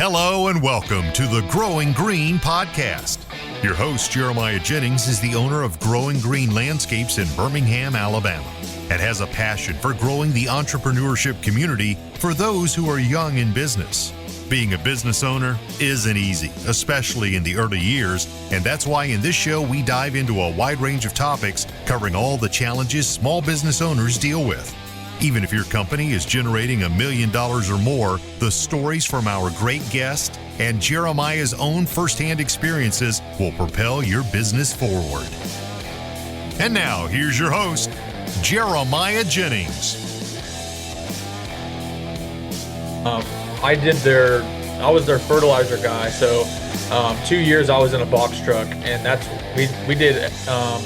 Hello and welcome to the Growing Green podcast. Your host, Jeremiah Jennings, is the owner of Growing Green Landscapes in Birmingham, Alabama, and has a passion for growing the entrepreneurship community for those who are young in business. Being a business owner isn't easy, especially in the early years, and that's why in this show we dive into a wide range of topics covering all the challenges small business owners deal with. Even if your company is generating $1 million or more, the stories from our great guest and Jeremiah's own firsthand experiences will propel your business forward. And now, here's your host, Jeremiah Jennings. I was their fertilizer guy. So 2 years I was in a box truck, and we did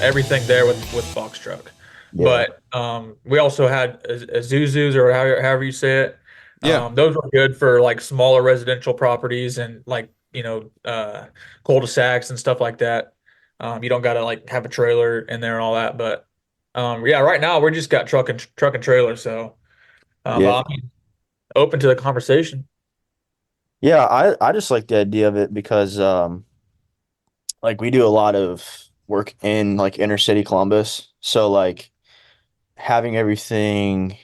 everything there with box truck. Yeah. But we also had Isuzus, or however you say it. Yeah. Those were good for like smaller residential properties and like, cul-de-sacs and stuff like that. You don't got to like have a trailer in there and all that. But right now we just got truck and trailer. So I'm open to the conversation. Yeah, I just like the idea of it because like we do a lot of work in like inner city Columbus. So like having everything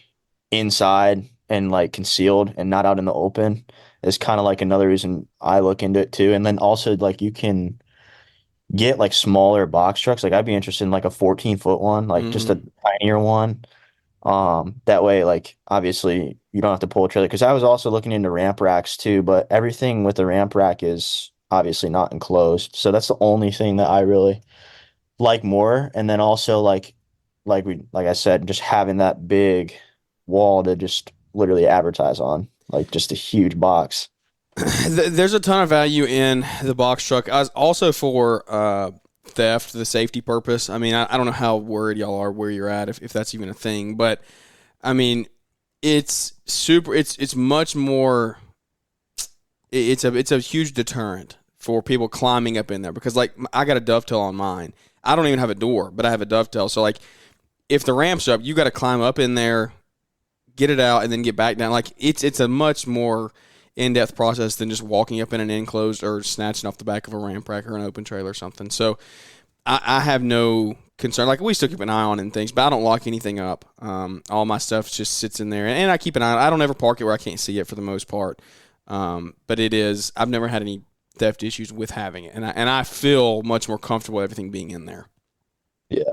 inside and like concealed and not out in the open is kind of like another reason I look into it too. And then also like you can get like smaller box trucks. Like I'd be interested in like a 14-foot one, like just a tinier one. That way, like obviously you don't have to pull a trailer, because I was also looking into ramp racks too, but everything with the ramp rack is obviously not enclosed. So that's the only thing that I really like more. And then also like I said, just having that big wall to just literally advertise on, like just a huge box. There's a ton of value in the box truck. Also for theft, the safety purpose. I mean, I don't know how worried y'all are where you're at, if that's even a thing, but I mean, it's much more. It's a huge deterrent for people climbing up in there, because like I got a dovetail on mine. I don't even have a door, but I have a dovetail. So like, if the ramp's up, you got to climb up in there, get it out, and then get back down. Like it's a much more in-depth process than just walking up in an enclosed or snatching off the back of a ramp rack or an open trailer or something. So I have no concern. Like we still keep an eye on and things, but I don't lock anything up. All my stuff just sits in there, and I keep an eye on it. I don't ever park it where I can't see it for the most part. But I've never had any theft issues with having it, and I feel much more comfortable with everything being in there. Yeah.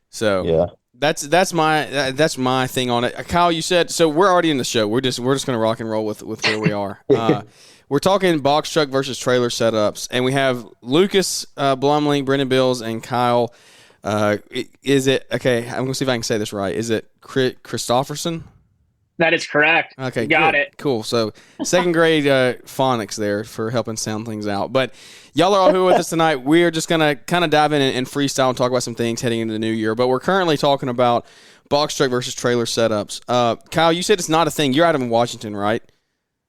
So yeah. That's my thing on it. Kyle, you said, so we're already in the show. We're just going to rock and roll with where we are. We're talking box truck versus trailer setups, and we have Lucas Blumling, Brendan Bills, and Kyle. Is it okay? I'm going to see if I can say this right. Is it Christofferson? That is correct. Okay, got it. Cool. So second grade phonics there for helping sound things out. But y'all are all here with us tonight. We are just going to kind of dive in and freestyle and talk about some things heading into the new year. But we're currently talking about box truck versus trailer setups. Kyle, you said it's not a thing. You're out of Washington, right?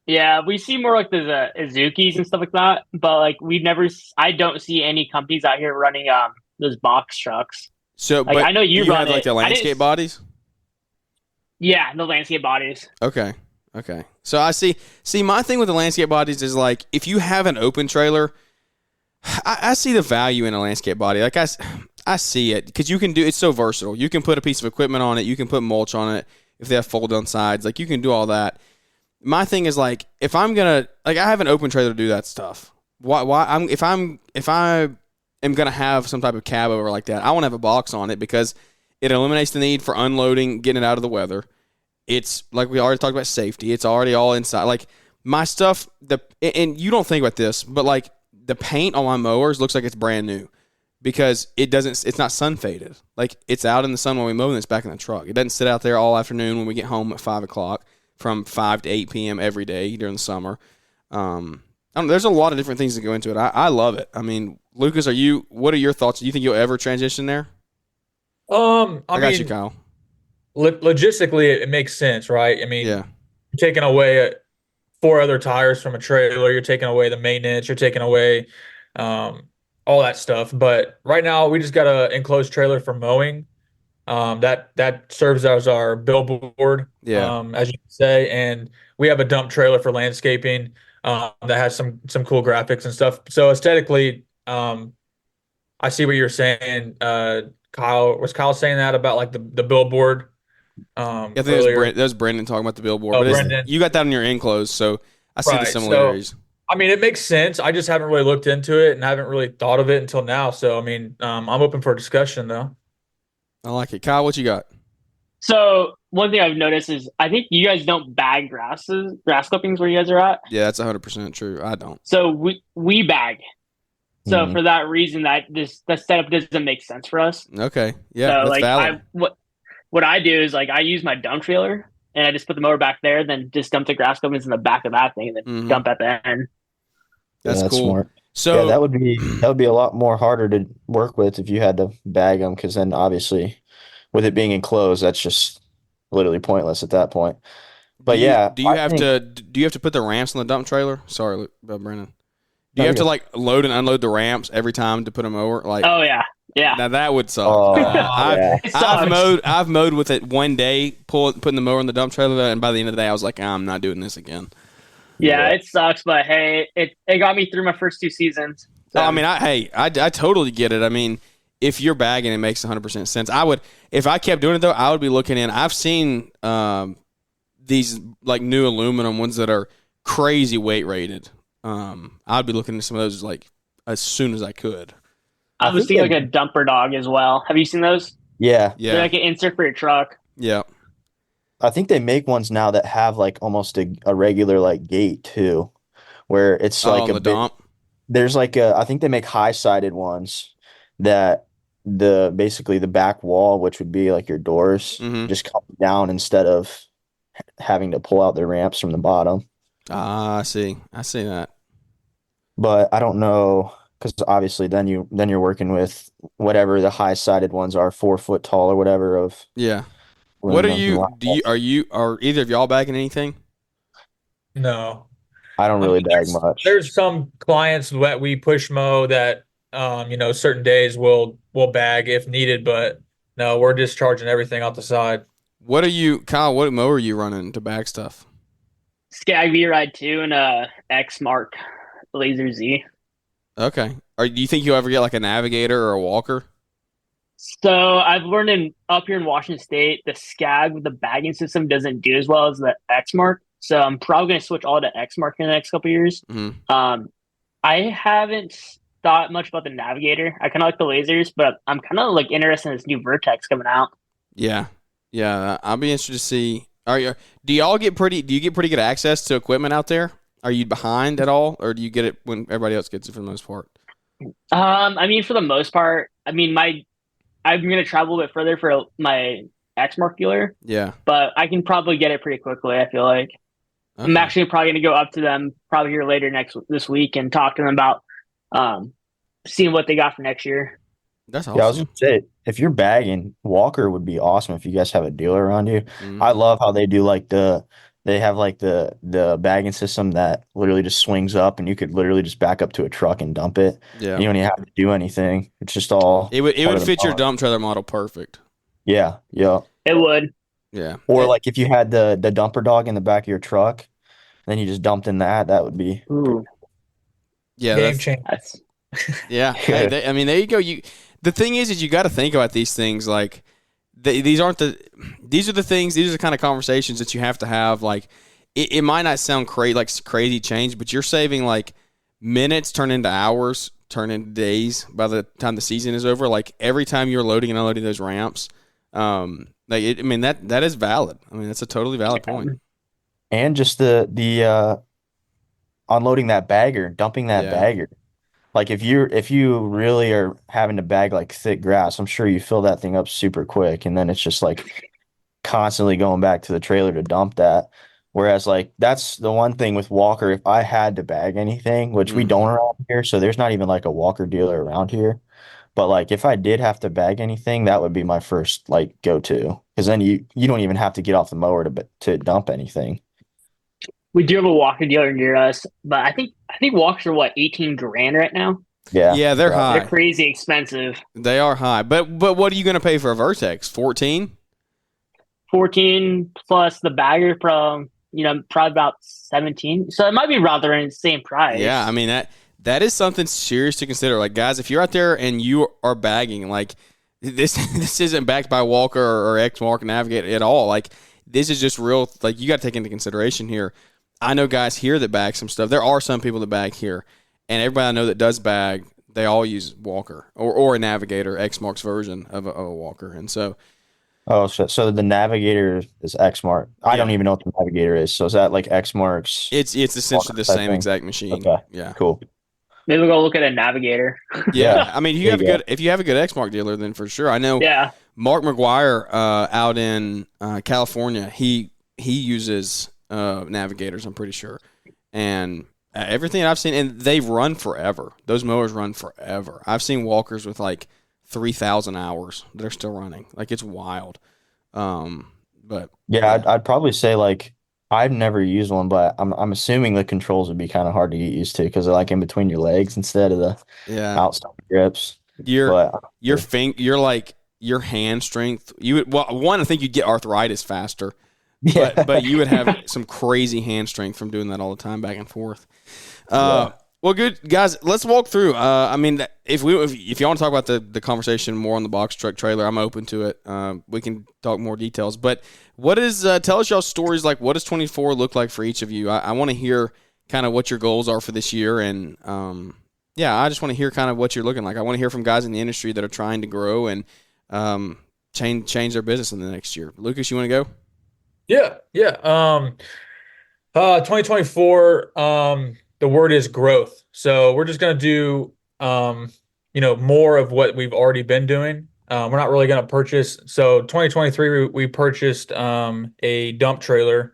Yeah, we see more like the Izukis and stuff like that. But like I don't see any companies out here running those box trucks. So like, but I know you run have like the landscape bodies? Yeah, the landscape bodies. Okay. So I see my thing with the landscape bodies is like, if you have an open trailer, I see the value in a landscape body. Like I see it, because you can do, it's so versatile. You can put a piece of equipment on it. You can put mulch on it. If they have fold down sides, like you can do all that. My thing is like, if I'm going to, like I have an open trailer to do that stuff. If I am going to have some type of cab over like that, I want to have a box on it, because it eliminates the need for unloading, getting it out of the weather. It's like we already talked about safety. It's already all inside. Like my stuff, and you don't think about this, but like the paint on my mowers looks like it's brand new, because it's not sun faded. Like it's out in the sun when we mow, and it's back in the truck. It doesn't sit out there all afternoon when we get home at 5 o'clock from 5 to 8 p.m. every day during the summer. There's a lot of different things that go into it. I love it. I mean, Lucas, what are your thoughts? Do you think you'll ever transition there? I got you, Kyle. Logistically, it makes sense, right? I mean, yeah. You're taking away 4 other tires from a trailer. You're taking away the maintenance. You're taking away all that stuff. But right now, we just got an enclosed trailer for mowing. That serves as our billboard, yeah. As you can say. And we have a dump trailer for landscaping. that has some cool graphics and stuff. So aesthetically, I see what you're saying. Kyle saying that about like the billboard I think earlier? that was Brendan talking about the billboard. Oh, But Brendan. you got that on your enclosed, so I see the Right. similarities. I mean, it makes sense. I just haven't really looked into it and haven't really thought of it until now. So, I mean, I'm open for discussion though. I like it. Kyle, what you got? So one thing I've noticed is I think you guys don't bag grass clippings where you guys are at. Yeah, that's 100% true. I don't. So we bag. So Mhm. for that reason, that setup doesn't make sense for us. Okay. Yeah, So that's like valid. what I do is like I use my dump trailer and I just put the mower back there, then just dump the grass clippings in the back of that thing, and then Mhm. dump at the end. That's Yeah, cool. smart. So Yeah, that would be a lot more harder to work with if you had to bag them, because then obviously with it being enclosed, that's just literally pointless at that point. But do you, yeah, do you I have think- to put the ramps on the dump trailer? Sorry, Brennan. Do No, you have to you're like load and unload the ramps every time to put them over? Like, Oh yeah, yeah. now that would suck. Oh, I've, It I've sucks. I've mowed with it one day, putting the mower in the dump trailer, and by the end of the day, I was like, I'm not doing this again. Yeah, Yeah. it sucks, but hey, it got me through my first 2 seasons. So, I mean, I totally get it. I mean, if you're bagging, it makes 100% sense. I would, if I kept doing it though, I would be looking in. I've seen these like new aluminum ones that are crazy weight rated. I'd be looking at some of those like as soon as I could. I was think thinking like a dumper dog as well. Have you seen those? yeah, They're Yeah, like an insert for your truck. yeah. I think they make ones now that have like almost a regular like gate too, where it's like on a the bit. dump. There's like I think they make high-sided ones that basically the back wall, which would be like your doors, Mhm. just come down instead of having to pull out the ramps from the bottom. Ah, I see that. But I don't know, because obviously then you're working with whatever the high-sided ones are, 4 foot tall or whatever of Yeah. What are aluminum. are either of y'all bagging anything? No. I don't I really mean, bag much. There's some clients that we push mow that certain days we'll bag if needed, but no, we're just charging everything out the side. What are you, Kyle? What mower are you running to bag stuff? Skag V Ride 2 and a X Mark Laser Z. Okay. Or do you think you'll ever get like a Navigator or a Walker? So I've learned up here in Washington State, the Skag with the bagging system doesn't do as well as the X Mark. So I'm probably going to switch all to X Mark in the next couple of years. Mhm. I haven't thought much about the Navigator. I kind of like the lasers, but I'm kind of like interested in this new Vertex coming out. Yeah. Yeah. I'll be interested to see. Do you get pretty good access to equipment out there? Are you behind at all, or do you get it when everybody else gets it for the most part? I mean, for the most part, I mean, I'm going to travel a bit further for my X Mark dealer, Yeah. but I can probably get it pretty quickly. I feel like I'm Okay. actually probably going to go up to them probably here later this week and talk to them about seeing what they got for next year. That's Yeah, I was awesome. gonna say, if you're bagging, Walker would be awesome if you guys have a dealer around you. Mhm. I love how they do they have like the bagging system that literally just swings up and you could literally just back up to a truck and dump it. Yeah. You don't even have to do anything. It's just all It would part of the fit your mod. dump trailer model perfect. Yeah, yeah. It would. Yeah. Or like if you had the dumper dog in the back of your truck, then you just dumped in that would be Ooh, Yeah. Game That's, change. that's yeah. Hey, I mean, there you go. The thing is you got to think about these things. Like these are the kind of conversations that you have to have. Like it might not sound crazy change, but you're saving like minutes turn into hours, turn into days by the time the season is over. Like every time you're loading and unloading those ramps, I mean that is valid. I mean that's a totally valid point. and just the unloading that bagger, dumping that Yeah. bagger. Like if you really are having to bag like thick grass, I'm sure you fill that thing up super quick, and then it's just like constantly going back to the trailer to dump that. Whereas like that's the one thing with Walker, if I had to bag anything, which we Mhm. don't around here, so there's not even like a Walker dealer around here. But like if I did have to bag anything, that would be my first like go-to, because then you don't even have to get off the mower to dump anything. we do have a Walker dealer near us, but I think Walkers are what 18 grand right now. Yeah. Yeah, they're Yeah. high. They're crazy expensive. They are high. But what are you going to pay for a Vertex? 14? 14 plus the bagger from probably about 17. So it might be rather in the same price. Yeah, I mean that is something serious to consider. Like, guys, if you're out there and you are bagging, like this isn't backed by Walker or Exmark Navigator at all. Like, this is just real. Like, you got to take into consideration here. I know guys here that bag some stuff. There are some people that bag here, and everybody I know that does bag, they all use Walker or a Navigator, Exmark's version of a Walker, and so. Oh, so the Navigator is Exmark. I don't even know what the Navigator is. So is that like Exmark's? It's essentially the same exact machine. Okay. Yeah. Cool. Maybe we'll go look at a Navigator. Yeah. I mean, if you have a good Exmark dealer, then for sure. I know. Yeah. Mark McGuire out in California, he uses Navigators. I'm pretty sure, and everything I've seen, and they run forever. Those mowers run forever. I've seen Walkers with like 3,000 hours. They're still running. Like, it's wild. But yeah, I'd probably say like I've never used one, but I'm assuming the controls would be kind of hard to get used to because they're like in between your legs instead of the outside grips. Your like your hand strength. I think you'd get arthritis faster. Yeah. But you would have some crazy hand strength from doing that all the time back and forth. Well, good guys. Let's walk through. I mean, if you want to talk about the conversation more on the box truck trailer, I'm open to it. We can talk more details. But tell us y'all stories. Like, what does 24 look like for each of you? I want to hear kind of what your goals are for this year, and I just want to hear kind of what you're looking like. I want to hear from guys in the industry that are trying to grow and change their business in the next year. Lucas, you want to go? Yeah. 2024. The word is growth. So we're just going to do, more of what we've already been doing. We're not really going to purchase. So 2023, we purchased a dump trailer.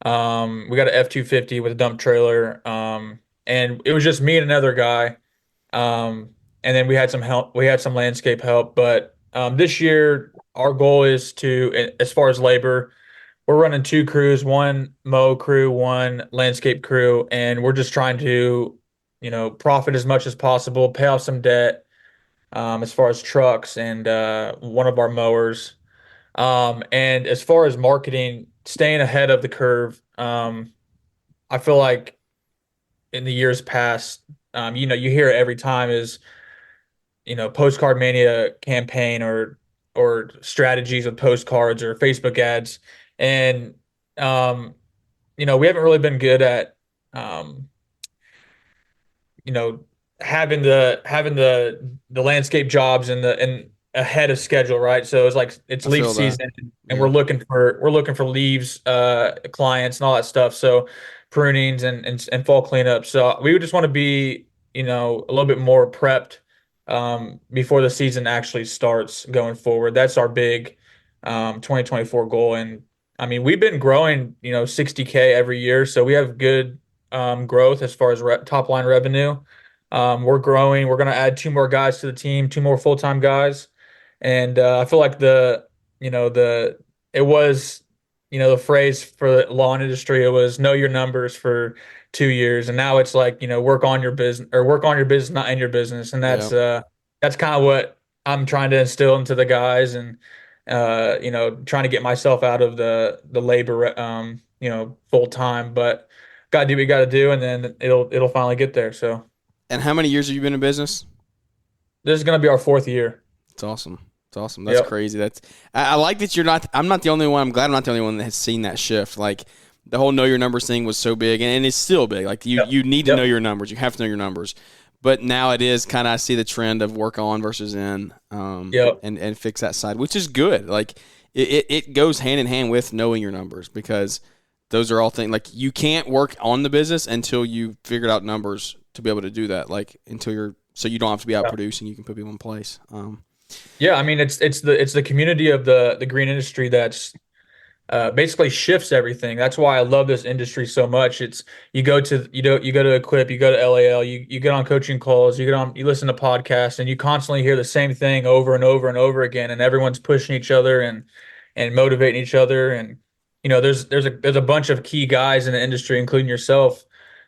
We got an F-250 with a dump trailer. And it was just me and another guy. And then we had some help. We had some landscape help. But this year, our goal is to, as far as labor, we're running 2 crews, 1 mow crew, 1 landscape crew, and we're just trying to, profit as much as possible, pay off some debt, as far as trucks and one of our mowers. And as far as marketing, staying ahead of the curve, I feel like in the years past, you hear it every time is, postcard mania campaign or strategies with postcards or Facebook ads. And, we haven't really been good at, having the landscape jobs and ahead of schedule, right? So it's like it's leaf season, and we're looking for leaves, clients and all that stuff. So prunings and fall cleanup. So we would just want to be, a little bit more prepped before the season actually starts going forward. That's our big 2024 goal. And I mean, we've been growing, 60K every year. So we have good growth as far as top line revenue. We're growing. We're going to add 2 more guys to the team, 2 more full-time guys. And I feel like it was, the phrase for the lawn industry, it was know your numbers for 2 years. And now it's like, work on your business, not in your business. And that's kind of what I'm trying to instill into the guys, and trying to get myself out of the labor, full time, but got to do what you got to do, and then it'll finally get there. So. And how many years have you been in business? This is going to be our 4th year. It's awesome. That's crazy. I like that I'm not the only one. I'm glad I'm not the only one that has seen that shift. Like, the whole know your numbers thing was so big, and it's still big. Like, you need to know your numbers. You have to know your numbers. But now it is kind of, I see the trend of work on versus in, and fix that side, which is good. Like, it goes hand in hand with knowing your numbers, because those are all things, like, you can't work on the business until you figured out numbers to be able to do that. Like, so you don't have to be out producing, you can put people in place. I mean, it's the community of the green industry that's basically shifts everything. That's why I love this industry so much. It's you go to Equip, you go to LAL, you get on coaching calls, you listen to podcasts, and you constantly hear the same thing over and over and over again, and everyone's pushing each other and motivating each other. And there's a bunch of key guys in the industry, including yourself,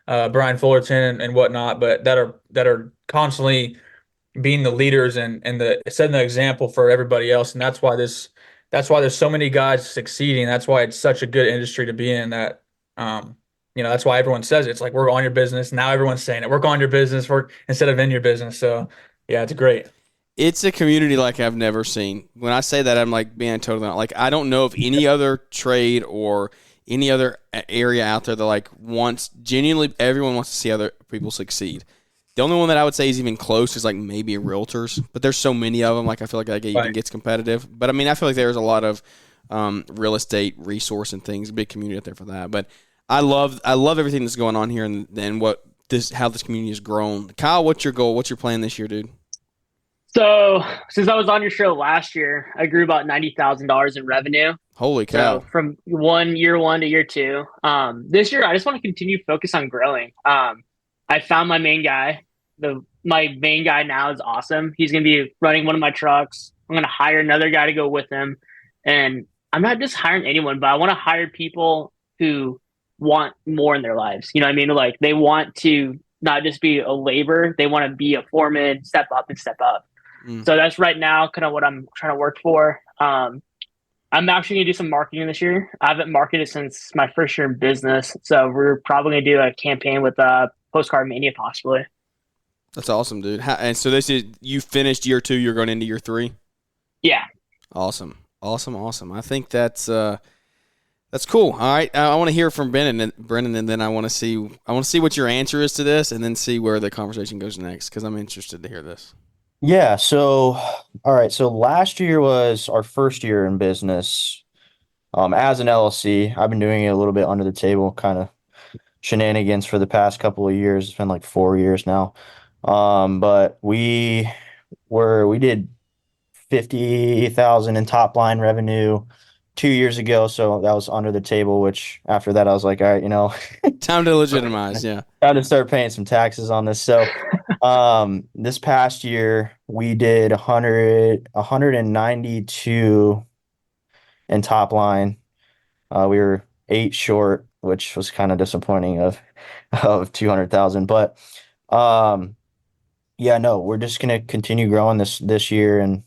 Brian Fullerton and whatnot, but that are constantly being the leaders and setting the example for everybody else. And that's why there's so many guys succeeding. That's why it's such a good industry to be in, that That's why everyone says it. It's like work on your business. Now everyone's saying it. Work on your business, work instead of in your business. So yeah, it's great. It's a community like I've never seen. When I say that, I'm like being totally like I don't know of any other trade or any other area out there that like wants genuinely everyone wants to see other people succeed. The only one that I would say is even close is like maybe realtors, but there's so many of them. Like I feel like that even gets competitive. But I mean, I feel like there's a lot of real estate resource and things, big community out there for that. But I love everything that's going on here and how this community has grown. Kyle, what's your goal? What's your plan this year, dude? So since I was on your show last year, I grew about $90,000 in revenue. Holy cow! So from year one to year two. This year I just want to continue to focus on growing. I found my main guy. My main guy now is awesome. He's gonna be running one of my trucks. I'm gonna hire another guy to go with him, and I'm not just hiring anyone, but I want to hire people who want more in their lives. You know what I mean? Like they want to not just be a laborer; they want to be a foreman, step up and step up. So that's right now kind of what I'm trying to work for. I'm actually going to do some marketing this year. I haven't marketed since my first year in business. So we're probably going to do a campaign with Postcard Mania possibly. That's awesome, dude. And so you finished year 2, you're going into year 3? Yeah. Awesome. I think that's cool. All right. I want to hear from Brennan, and then I want to see what your answer is to this and then see where the conversation goes next because I'm interested to hear this. Yeah, so all right, so last year was our first year in business as an LLC. I've been doing it a little bit under the table, kind of shenanigans for the past couple of years. It's been like 4 years now. But we did 50,000 in top line revenue 2 years ago, so that was under the table, which after that I was like, all right, time to legitimize, yeah. Time to start paying some taxes on this. So this past year we did 192 in top line. We were 8 short, which was kind of disappointing of 200,000. But yeah, no, we're just gonna continue growing this year and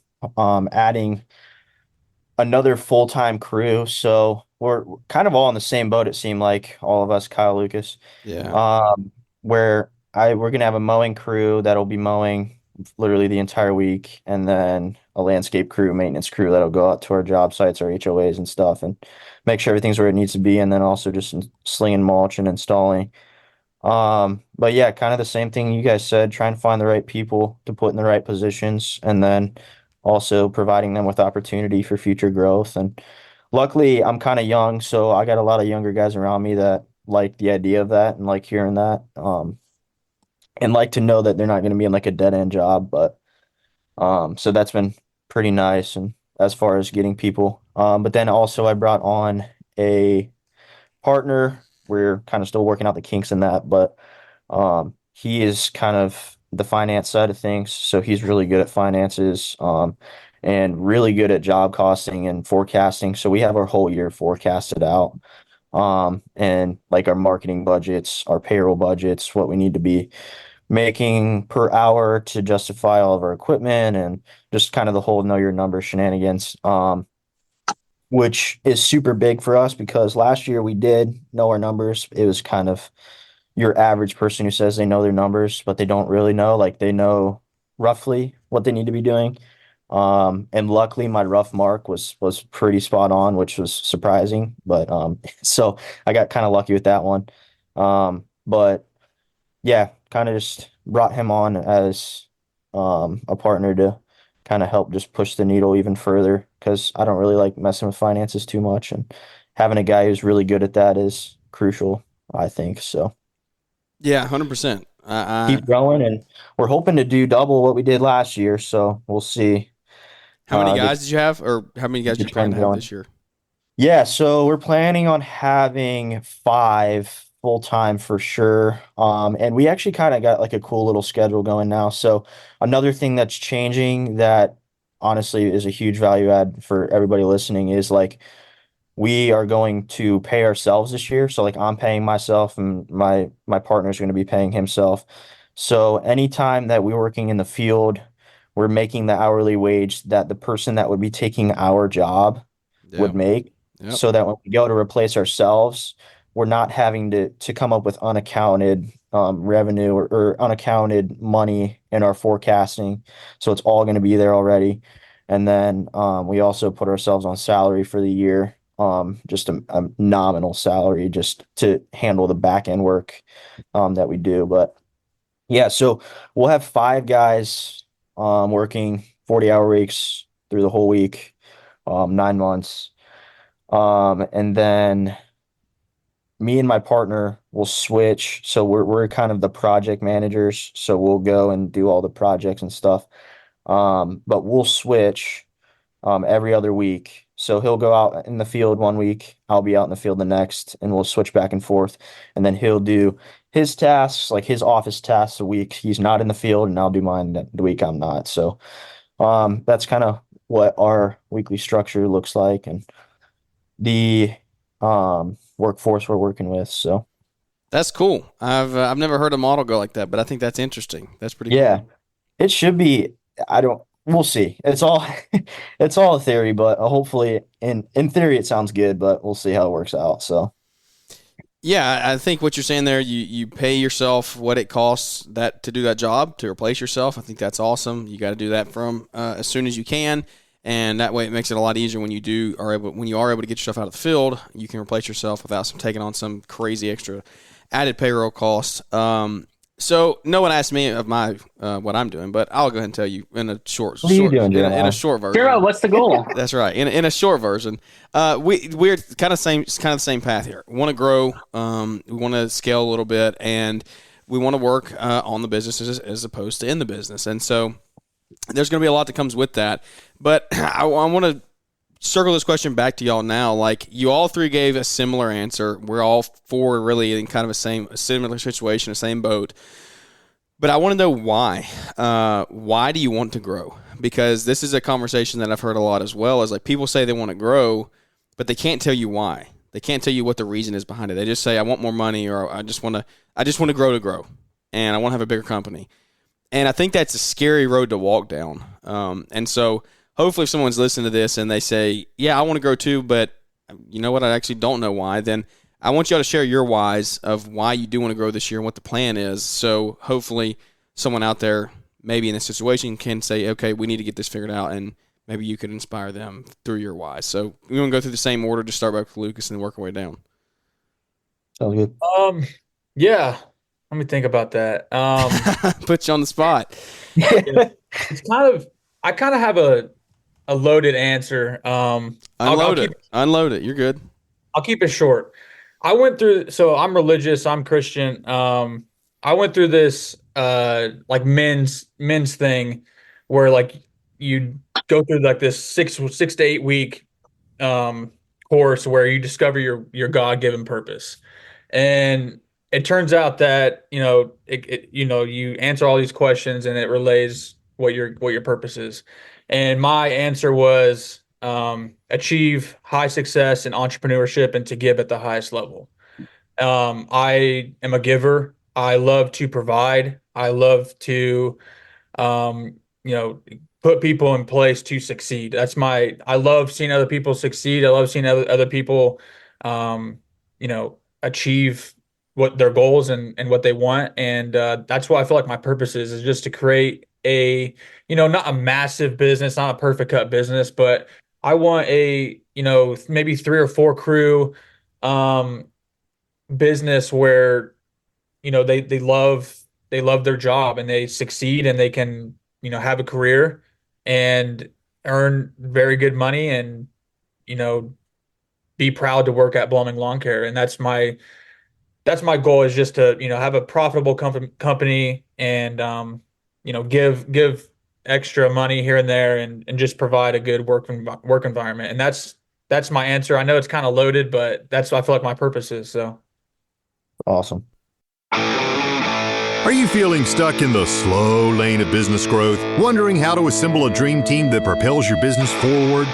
adding another full-time crew. So we're kind of all in the same boat, it seemed like, all of us, Kyle, Lucas. Yeah. Where we're gonna have a mowing crew that'll be mowing literally the entire week, and then a landscape crew, maintenance crew that'll go out to our job sites, our HOAs and stuff, and make sure everything's where it needs to be, and then also just slinging mulch and installing. But yeah, kind of the same thing you guys said, trying to find the right people to put in the right positions, and then also providing them with opportunity for future growth. And luckily, I'm kind of young, so I got a lot of younger guys around me that like the idea of that and like hearing that, and like to know that they're not going to be in like a dead end job. But so that's been pretty nice, and as far as getting people. But then also I brought on a partner. We're kind of still working out the kinks in that, but he is kind of the finance side of things. So he's really good at finances, and really good at job costing and forecasting. So we have our whole year forecasted out, and like our marketing budgets, our payroll budgets, what we need to be making per hour to justify all of our equipment, and just kind of the whole know your number shenanigans, which is super big for us because last year we did know our numbers. It was kind of your average person who says they know their numbers, but they don't really know. Like they know roughly what they need to be doing. And luckily my rough mark was pretty spot on, which was surprising. But so I got kind of lucky with that one. But yeah, kind of just brought him on as a partner to kind of help just push the needle even further, because I don't really like messing with finances too much, and having a guy who's really good at that is crucial, I think. So yeah, 100%. Keep growing, and we're hoping to do double what we did last year, so we'll see. How many guys did you have, or how many guys did you plan to have this year? Yeah, so we're planning on having 5 full-time for sure. And we actually kind of got like a cool little schedule going now. So another thing that's changing that honestly is a huge value add for everybody listening is like we are going to pay ourselves this year. So like I'm paying myself, and my partner's going to be paying himself. So anytime that we're working in the field, we're making the hourly wage that the person that would be taking our job would make. Yep. So that when we go to replace ourselves, we're not having to come up with unaccounted revenue or unaccounted money in our forecasting. So it's all going to be there already. And then we also put ourselves on salary for the year, just a nominal salary just to handle the back end work that we do. But yeah, so we'll have 5 guys working 40-hour weeks through the whole week, 9 months. And then me and my partner will switch. So we're kind of the project managers. So we'll go and do all the projects and stuff. But we'll switch every other week. So he'll go out in the field one week, I'll be out in the field the next, and we'll switch back and forth. And then he'll do his tasks, like his office tasks a week he's not in the field, and I'll do mine the week I'm not. So that's kind of what our weekly structure looks like and the workforce we're working with. So That's cool. I've never heard a model go like that, but I think that's interesting. That's pretty yeah, cool. it should be. We'll see. It's all it's all a theory, but hopefully in theory it sounds good, but we'll see how it works out. So Yeah, I think what you're saying there, you pay yourself what it costs to do that job, to replace yourself. I think that's awesome. You got to do that from as soon as you can, and that way it makes it a lot easier when you are able to get yourself out of the field. You can replace yourself without taking on some crazy extra added payroll costs. So no one asked me of my what I'm doing, but I'll go ahead and tell you in a short version. Jeremiah, what's the goal? That's right. In a short version, we're kind of the same path here. We want to grow. We want to scale a little bit, and we want to work on the business as opposed to in the business. And so there's going to be a lot that comes with that. But I want to circle this question back to y'all now. Like, you all 3 gave a similar answer. We're all 4 really in kind of a similar situation, the same boat. But I want to know why. Why do you want to grow? Because this is a conversation that I've heard a lot as well. Is like, people say they want to grow, but they can't tell you why. They can't tell you what the reason is behind it. They just say, I want more money, or I just want to grow, and I want to have a bigger company. And I think that's a scary road to walk down. And so hopefully if someone's listening to this and they say, yeah, I want to grow too, but you know what, I actually don't know why, then I want y'all to share your whys of why you do want to grow this year and what the plan is. So hopefully someone out there maybe in this situation can say, okay, we need to get this figured out, and maybe you could inspire them through your whys. So we want to go through the same order, just start back with Lucas and then work our way down. sounds good. Yeah. Let me think about that. Put you on the spot. It's I kind of have a loaded answer. Unload it. You're good. I'll keep it short. So I'm religious, I'm Christian. I went through this like men's thing where like you go through like this 6 to 8 week course where you discover your God-given purpose. And it turns out that, you answer all these questions and it relays what your purpose is. And my answer was achieve high success in entrepreneurship and to give at the highest level. I am a giver. I love to provide. I love to, put people in place to succeed. I love seeing other people succeed. I love seeing other people, achieve what their goals and what they want. And that's what I feel like my purpose is just to create not a massive business, not a perfect cut business, but I want maybe 3 or 4 crew business where, they love their job and they succeed and they can, have a career and earn very good money and, be proud to work at Bloming Lawn Care. And that's my goal, is just to, have a profitable company and, give extra money here and there and just provide a good work environment. And that's my answer. I know it's kind of loaded, but that's what I feel like my purpose is. So Awesome. Are you feeling stuck in the slow lane of business growth, wondering how to assemble a dream team that propels your business forward?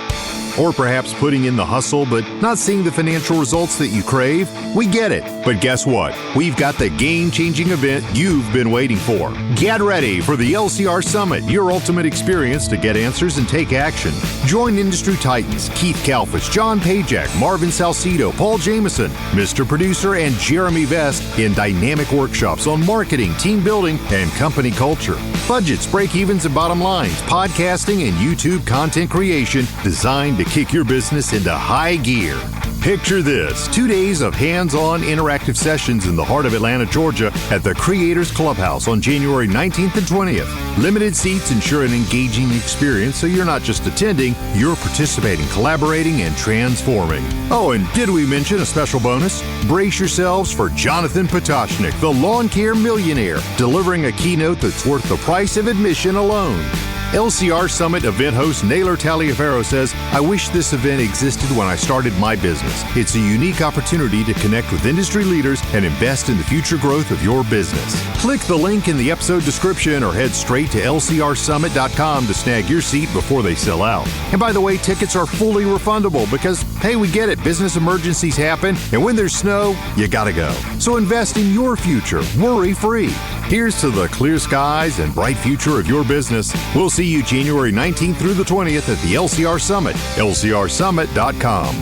Or perhaps putting in the hustle but not seeing the financial results that you crave? We get it. But guess what? We've got the game-changing event you've been waiting for. Get ready for the LCR Summit, your ultimate experience to get answers and take action. Join industry titans Keith Kalfas, John Pajak, Marvin Salcido, Paul Jameson, Mr. Producer, and Jeremy Vest in dynamic workshops on marketing, team building, and company culture. Budgets, break-evens, and bottom lines, podcasting, and YouTube content creation designed to kick your business into high gear. Picture this: 2 days of hands-on interactive sessions in the heart of Atlanta, Georgia at the Creators Clubhouse on January 19th and 20th. Limited seats ensure an engaging experience, so you're not just attending, you're participating, collaborating, and transforming. Oh, and did we mention a special bonus? Brace yourselves for Jonathan Potoshnik, the lawn care millionaire, delivering a keynote that's worth the price of admission alone. LCR Summit event host Naylor Taliaferro says, "I wish this event existed when I started my business. It's a unique opportunity to connect with industry leaders and invest in the future growth of your business." Click the link in the episode description or head straight to lcrsummit.com to snag your seat before they sell out. And by the way, tickets are fully refundable because, hey, we get it, business emergencies happen, and when there's snow, you gotta go. So invest in your future, worry-free. Here's to the clear skies and bright future of your business. We'll see you January 19th through the 20th at the LCR Summit, lcrsummit.com.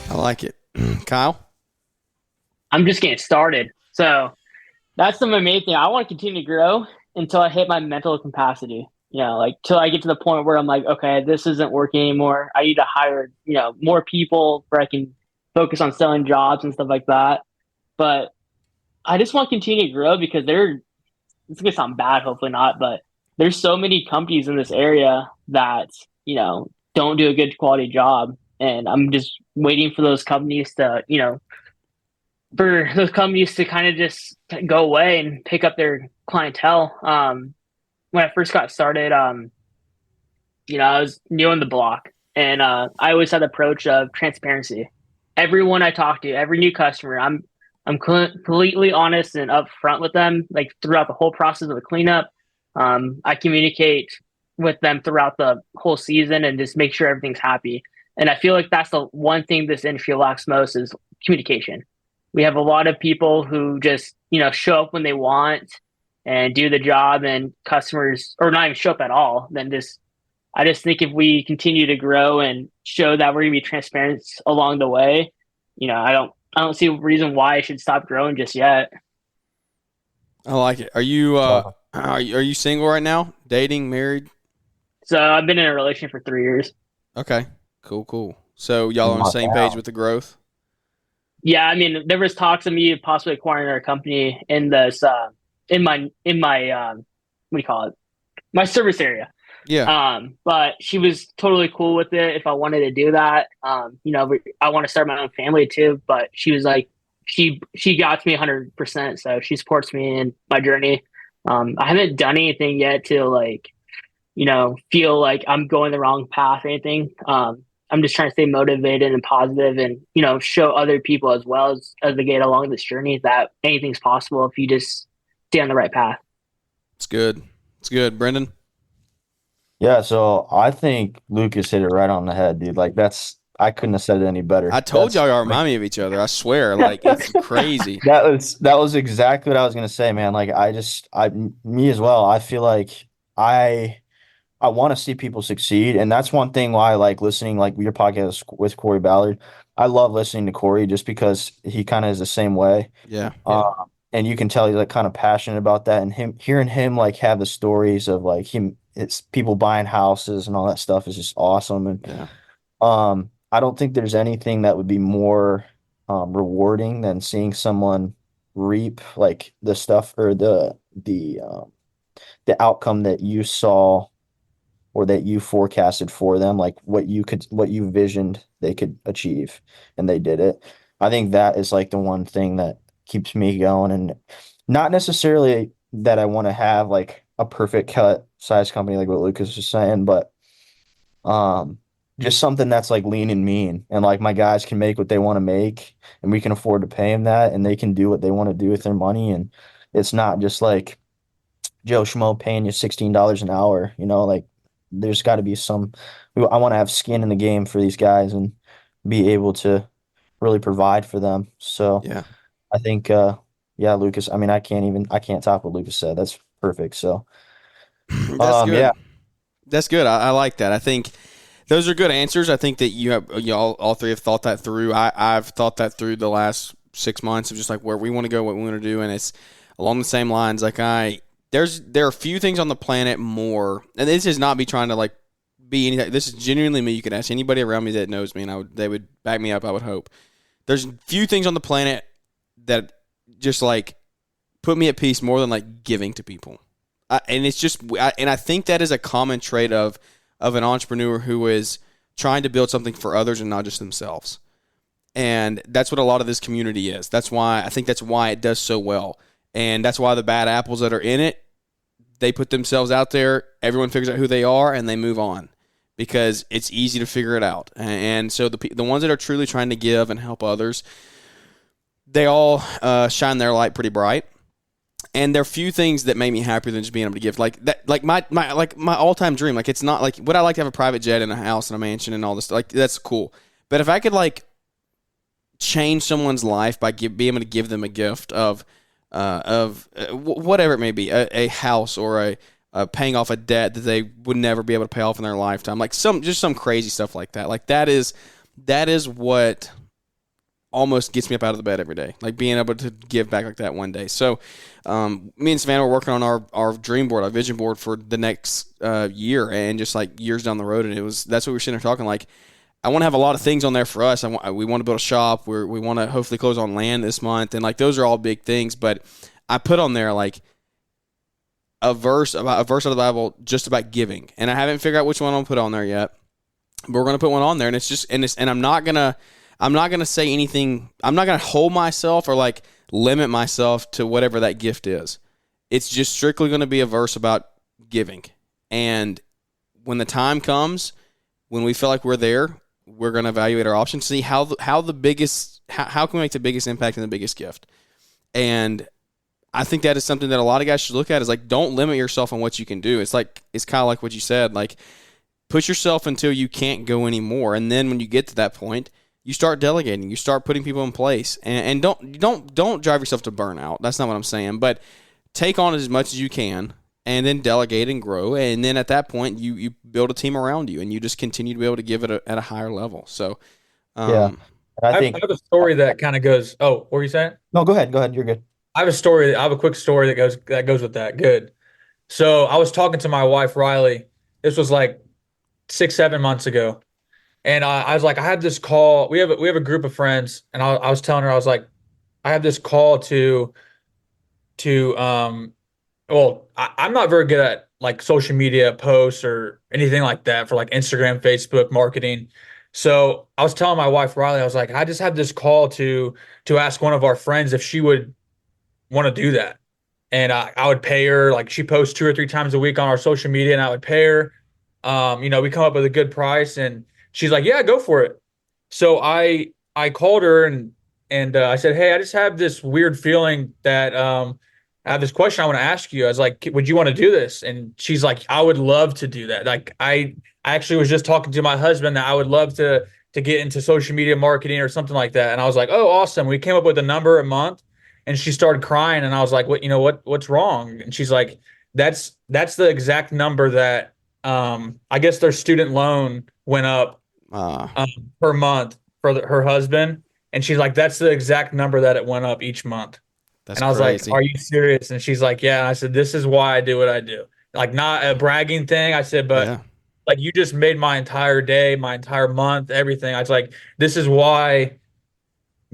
I like it. Kyle? I'm just getting started. So that's the main thing. I want to continue to grow until I hit my mental capacity. Like till I get to the point where I'm like, okay, this isn't working anymore. I need to hire, more people where I can focus on selling jobs and stuff like that. But I just want to continue to grow because it's going to sound bad, hopefully not, but there's so many companies in this area that, don't do a good quality job. And I'm just waiting for those companies to, kind of just go away and pick up their clientele. When I first got started, I was new on the block, and I always had the approach of transparency. Everyone I talk to, every new customer, I'm completely honest and upfront with them, like throughout the whole process of the cleanup. I communicate with them throughout the whole season and just make sure everything's happy. And I feel like that's the one thing this industry lacks most is communication. We have a lot of people who just, show up when they want and do the job, and customers, or not even show up at all. I just think if we continue to grow and show that we're going to be transparent along the way, I don't see a reason why I should stop growing just yet. I like it. Are you single right now? Dating, married? So I've been in a relationship for 3 years. Okay. Cool. So y'all on the same page with the growth? Yeah, I mean, there was talks of me possibly acquiring our company in this in my what do you call it? My service area. Yeah. But she was totally cool with it if I wanted to do that. I want to start my own family too, but she was like, she got to me 100%. So she supports me in my journey. I haven't done anything yet to feel like I'm going the wrong path or anything. I'm just trying to stay motivated and positive and, show other people as well as they get along this journey that anything's possible if you just stay on the right path. It's good. Brendan? Yeah, so I think Lucas hit it right on the head, dude. Like I couldn't have said it any better. I told y'all remind me of each other. I swear, it's crazy. That was exactly what I was gonna say, man. Like me as well. I feel like I want to see people succeed, and that's one thing why I like listening, like your podcast with Corey Ballard. I love listening to Corey just because he kind of is the same way. Yeah. And you can tell he's like kind of passionate about that, and hearing him like have the stories of like it's people buying houses and all that stuff is just awesome. And I don't think there's anything that would be more rewarding than seeing someone reap like the stuff or the outcome that you saw or that you forecasted for them, like what you visioned they could achieve, and they did it. I think that is like the one thing that keeps me going, and not necessarily that I want to have like a perfect cut size company like what Lucas was saying, but just something that's like lean and mean, and like my guys can make what they want to make, and we can afford to pay them that, and they can do what they want to do with their money, and it's not just like Joe Schmo paying you $16 an hour, like there's got to be I want to have skin in the game for these guys and be able to really provide for them. So Yeah. I think, yeah, Lucas, I mean, I can't top what Lucas said. That's perfect. So, That's good. yeah, That's good. I like that. I think those are good answers. I think that you all three have thought that through. I've thought that through the last 6 months of just like where we want to go, what we want to do, and it's along the same lines. Like there are a few things on the planet more, and this is not me trying to like be anything. This is genuinely me. You could ask anybody around me that knows me, and they would back me up. I would hope. There's few things on the planet that just like put me at peace more than like giving to people. And it's just, and I think that is a common trait of an entrepreneur who is trying to build something for others and not just themselves. And that's what a lot of this community is. That's why it does so well. And that's why the bad apples that are in it, they put themselves out there, everyone figures out who they are, and they move on because it's easy to figure it out. And so the ones that are truly trying to give and help others, they all shine their light pretty bright. And there are few things that make me happier than just being able to give. Like that, like my all-time dream. Like it's not like, would I like to have a private jet and a house and a mansion and all this? Like that's cool. But if I could like change someone's life by being able to give them a gift of whatever it may be, a house or a paying off a debt that they would never be able to pay off in their lifetime, like some crazy stuff like that. Like that is what almost gets me up out of the bed every day, like being able to give back like that one day. So me and Savannah were working on our dream board, our vision board for the next year and just like years down the road. And that's what we were sitting there talking. Like, I want to have a lot of things on there for us. We want to build a shop. We want to hopefully close on land this month. And like, those are all big things, but I put on there like a verse out of the Bible just about giving. And I haven't figured out which one I'll put on there yet, but we're going to put one on there. And it's just, and I'm not going to say anything. I'm not going to hold myself or like limit myself to whatever that gift is. It's just strictly going to be a verse about giving. And when the time comes, when we feel like we're there, we're going to evaluate our options, see how can we make the biggest impact and the biggest gift. And I think that is something that a lot of guys should look at, is like, don't limit yourself on what you can do. It's kind of like what you said, like push yourself until you can't go anymore. And then when you get to that point, you start delegating, you start putting people in place, and don't drive yourself to burnout. That's not what I'm saying, but take on as much as you can, and then delegate and grow. And then at that point, you build a team around you, and you just continue to be able to give it at a higher level. So, yeah, I have a story that kind of goes. Oh, what were you saying? No, go ahead. You're good. I have a quick story that goes with that. Good. So I was talking to my wife, Riley. This was like 6-7 months ago. And I was like, I had this call. We have a group of friends, and I was telling her, I was like, I have this call to well, I'm not very good at like social media posts or anything like that for like Instagram, Facebook marketing. So I was telling my wife, Riley, I was like, I just had this call to ask one of our friends if she would want to do that. And I would pay her. Like, she posts 2 or 3 times a week on our social media, and I would pay her. We come up with a good price, and she's like, yeah, go for it. So I called her and I said, hey, I just have this weird feeling that I have this question I want to ask you. I was like, would you want to do this? And she's like, I would love to do that. Like, I actually was just talking to my husband that I would love to get into social media marketing or something like that. And I was like, oh, awesome. We came up with a number a month, and she started crying. And I was like, what's wrong? And she's like, that's the exact number that I guess their student loan went up per month for her husband. And she's like, that's the exact number that it went up each month. That's and I was crazy. like, are you serious? And she's like, yeah. And I said, this is why I do what I do. Like, not a bragging thing. I said, but yeah. Like, you just made my entire day, my entire month, everything. I was like, this is why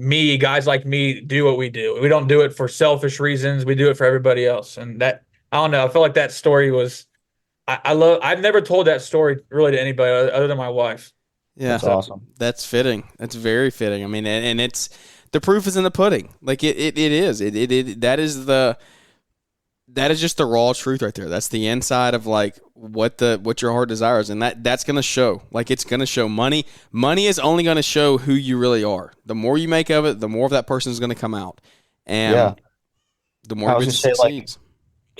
guys like me do what we do. We don't do it for selfish reasons. We do it for everybody else. And that, I don't know. I feel like that story was, I've never told that story really to anybody other than my wife. Yeah. That's awesome. That's fitting. That's very fitting. I mean, and it's, the proof is in the pudding. Like it is. That is just the raw truth right there. That's the inside of like what your heart desires, and that's gonna show. Like, it's gonna show. Money is only gonna show who you really are. The more you make of it, the more of that person is gonna come out, and the more it succeeds.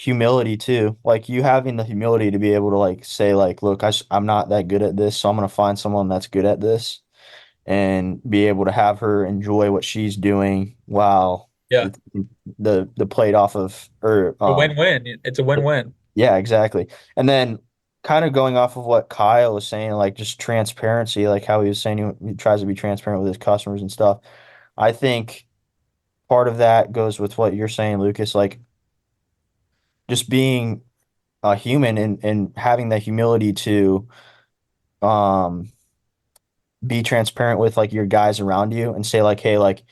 humility too. Like you having the humility to be able to like say like, look, I'm not that good at this, so I'm gonna find someone that's good at this, and be able to have her enjoy what she's doing while Yeah. the plate off of or A win-win. It's a win-win. yeah, exactly. And then kind of going off of what Kyle was saying, like just transparency, like how he was saying he tries to be transparent with his customers and stuff. I think part of that goes with what you're saying, Lucas, like just being a human and having the humility to um be transparent with like your guys around you and say like, hey, like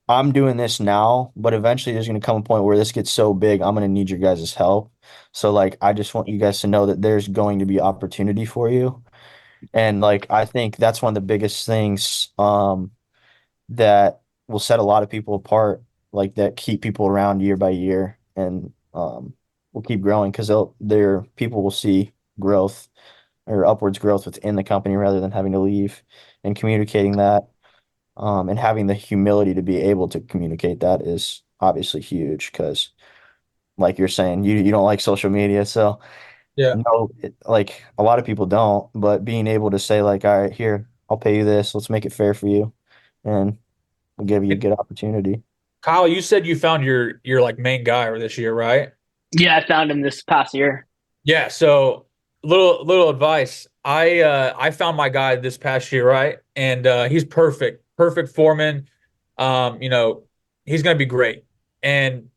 I'm doing this now, but eventually there's going to come a point where this gets so big, I'm going to need your guys' help. So like, I just want you guys to know that there's going to be opportunity for you. And like, I think that's one of the biggest things that will set a lot of people apart, like that keep people around year by year and will keep growing because their people will see growth or upwards growth within the company rather than having to leave and communicating that. And having the humility to be able to communicate that is obviously huge because, like you're saying, you don't like social media, so Yeah. no, like a lot of people don't. But being able to say like, all right, here, I'll pay you this. Let's make it fair for you, and we'll give you a good opportunity. Kyle, you said you found your like main guy this year, right? Yeah, I found him this past year. Yeah. So little advice. I found my guy this past year, right? And he's perfect foreman. You know, he's gonna be great. And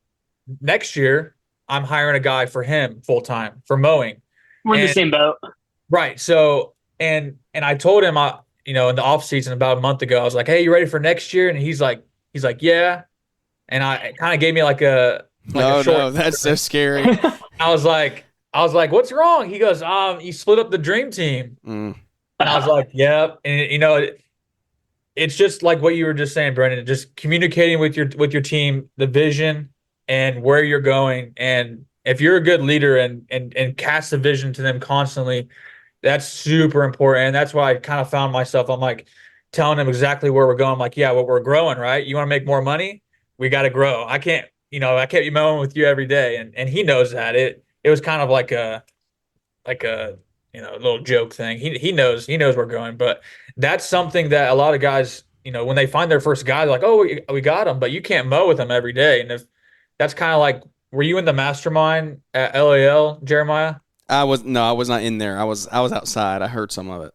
next year, I'm hiring a guy for him full time for mowing. We're in the And same boat. right. So and I told him you know, in the off season about a month ago, I was like, hey, you ready for next year? And he's like, yeah. And it kind of gave me like a No, short. no, that's so scary. I was like, what's wrong? He goes, you split up the dream team. Mm. And I was like, yep. And you know, it's just like what you were just saying, Brendan, just communicating with your team, the vision and where you're going. And if you're a good leader and cast the vision to them constantly, that's super important. And that's why I kind of found myself, I'm like telling them exactly where we're going. I'm like, yeah, well, we're growing, right? You want to make more money? We got to grow. I can't be mowing with you every day. And he knows that. It was kind of like a you know, little joke thing. He knows we're going, but that's something that a lot of guys, you know, when they find their first guy, they're like, oh, we got him, but you can't mow with him every day. And if that's kind of like, were you in the mastermind at LAL, Jeremiah? I was not in there. I was outside. I heard some of it.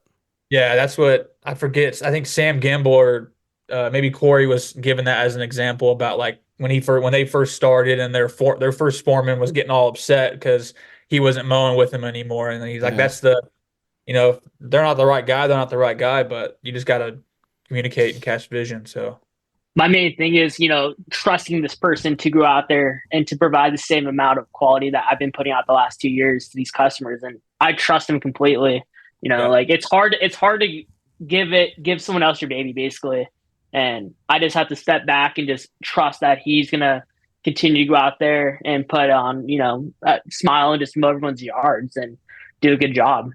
Yeah, that's what I forget. I think Sam Gamble or maybe Corey was given that as an example about like when they first started and their first foreman was getting all upset because he wasn't mowing with him anymore, and he's like, Yeah. "That's the, you know, if they're not the right guy. They're not the right guy, but you just got to communicate and catch vision." So My main thing is, you know, trusting this person to go out there and to provide the same amount of quality that I've been putting out the last 2 years to these customers. And I trust them completely. You know, Yeah. like it's hard to give someone else your baby basically. And I just have to step back and just trust that he's going to continue to go out there and put on, you know, smile and just mow everyone's yards and do a good job.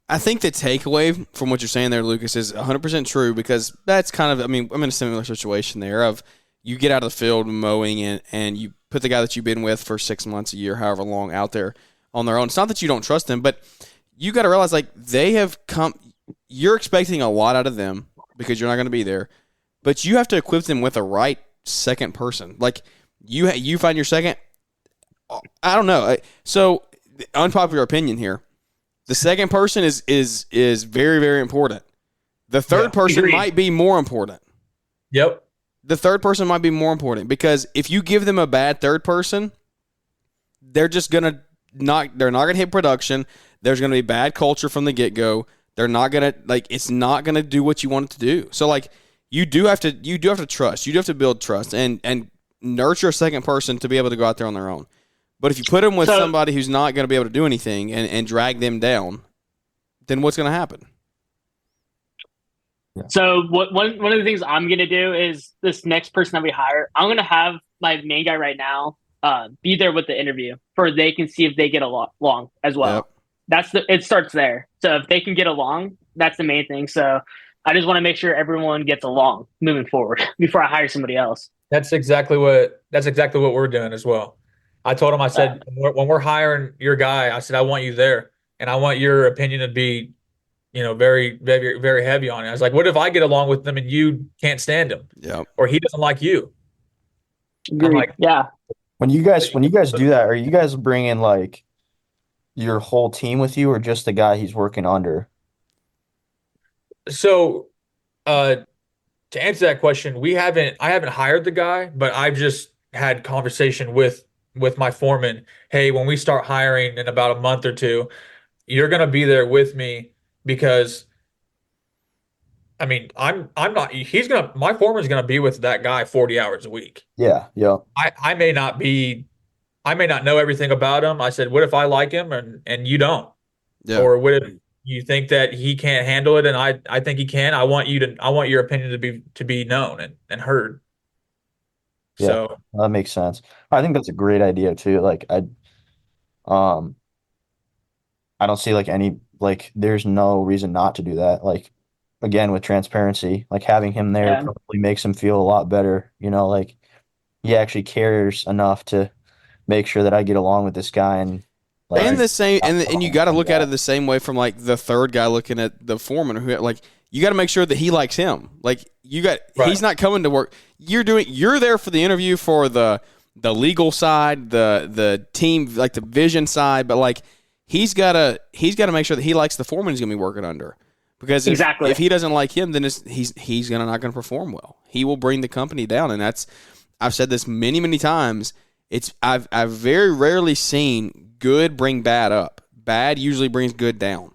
I think the takeaway from what you're saying there, Lucas, is 100% true because that's kind of, I mean, I'm in a similar situation there of you get out of the field mowing and you put the guy that you've been with for 6 months, a year, however long out there on their own. It's not that you don't trust them, but you got to realize like they have come, you're expecting a lot out of them because you're not going to be there, but you have to equip them with a right second person. Like you find your second, I don't know. So unpopular opinion here. The second person is very, very important. The third person agreed. might be more important. yep, The third person might be more important because if you give them a bad third person, they're just they're not gonna hit production. There's gonna be bad culture from the get go. They're not gonna it's not gonna do what you want it to do. So like you do have to trust. You do have to build trust and nurture a second person to be able to go out there on their own. But if you put them with somebody who's not going to be able to do anything and drag them down, then what's going to happen? So one of the things I'm going to do is this next person that we hire, I'm going to have my main guy right now be there with the interview for they can see if they get along as well. Yep. It starts there. So if they can get along, that's the main thing. So I just want to make sure everyone gets along moving forward before I hire somebody else. that's exactly what we're doing as well. I told him, I said, when we're hiring your guy, I said, I want you there, and I want your opinion to be, very, very, very heavy on it. I was like, what if I get along with them and you can't stand him, Yeah. or he doesn't like you? I'm Agreed. like, Yeah. When you guys do that, are you guys bringing like your whole team with you, or just the guy he's working under? so, to answer that question, I haven't hired the guy, but I've just had conversation with my foreman. Hey, when we start hiring in about a month or two, you're gonna be there with me because I mean, I'm not my foreman's gonna be with that guy 40 hours a week. Yeah, yeah, I may not be I may not know everything about him. I said, what if I like him and you don't? Yeah. Or what if you think that he can't handle it and I think he can? I want your opinion to be known and heard. yeah. So That makes sense. I think that's a great idea too. Like um, I don't see like any like there's no reason not to do that. Like again with transparency, like having him there Yeah. probably makes him feel a lot better. Like he actually cares enough to make sure that I get along with this guy and like And the same, and you got to look at Yeah. it the same way from like the third guy looking at the foreman, who like you got to make sure that he likes him. Like Right. he's not coming to work. You're there for the interview for the legal side, the team, like the vision side, but like he's gotta make sure that he likes the foreman he's gonna be working under. Because Exactly. if he doesn't like him, then he's not gonna perform well. He will bring the company down, and I've said this many times. I've very rarely seen good bring bad up. Bad usually brings good down.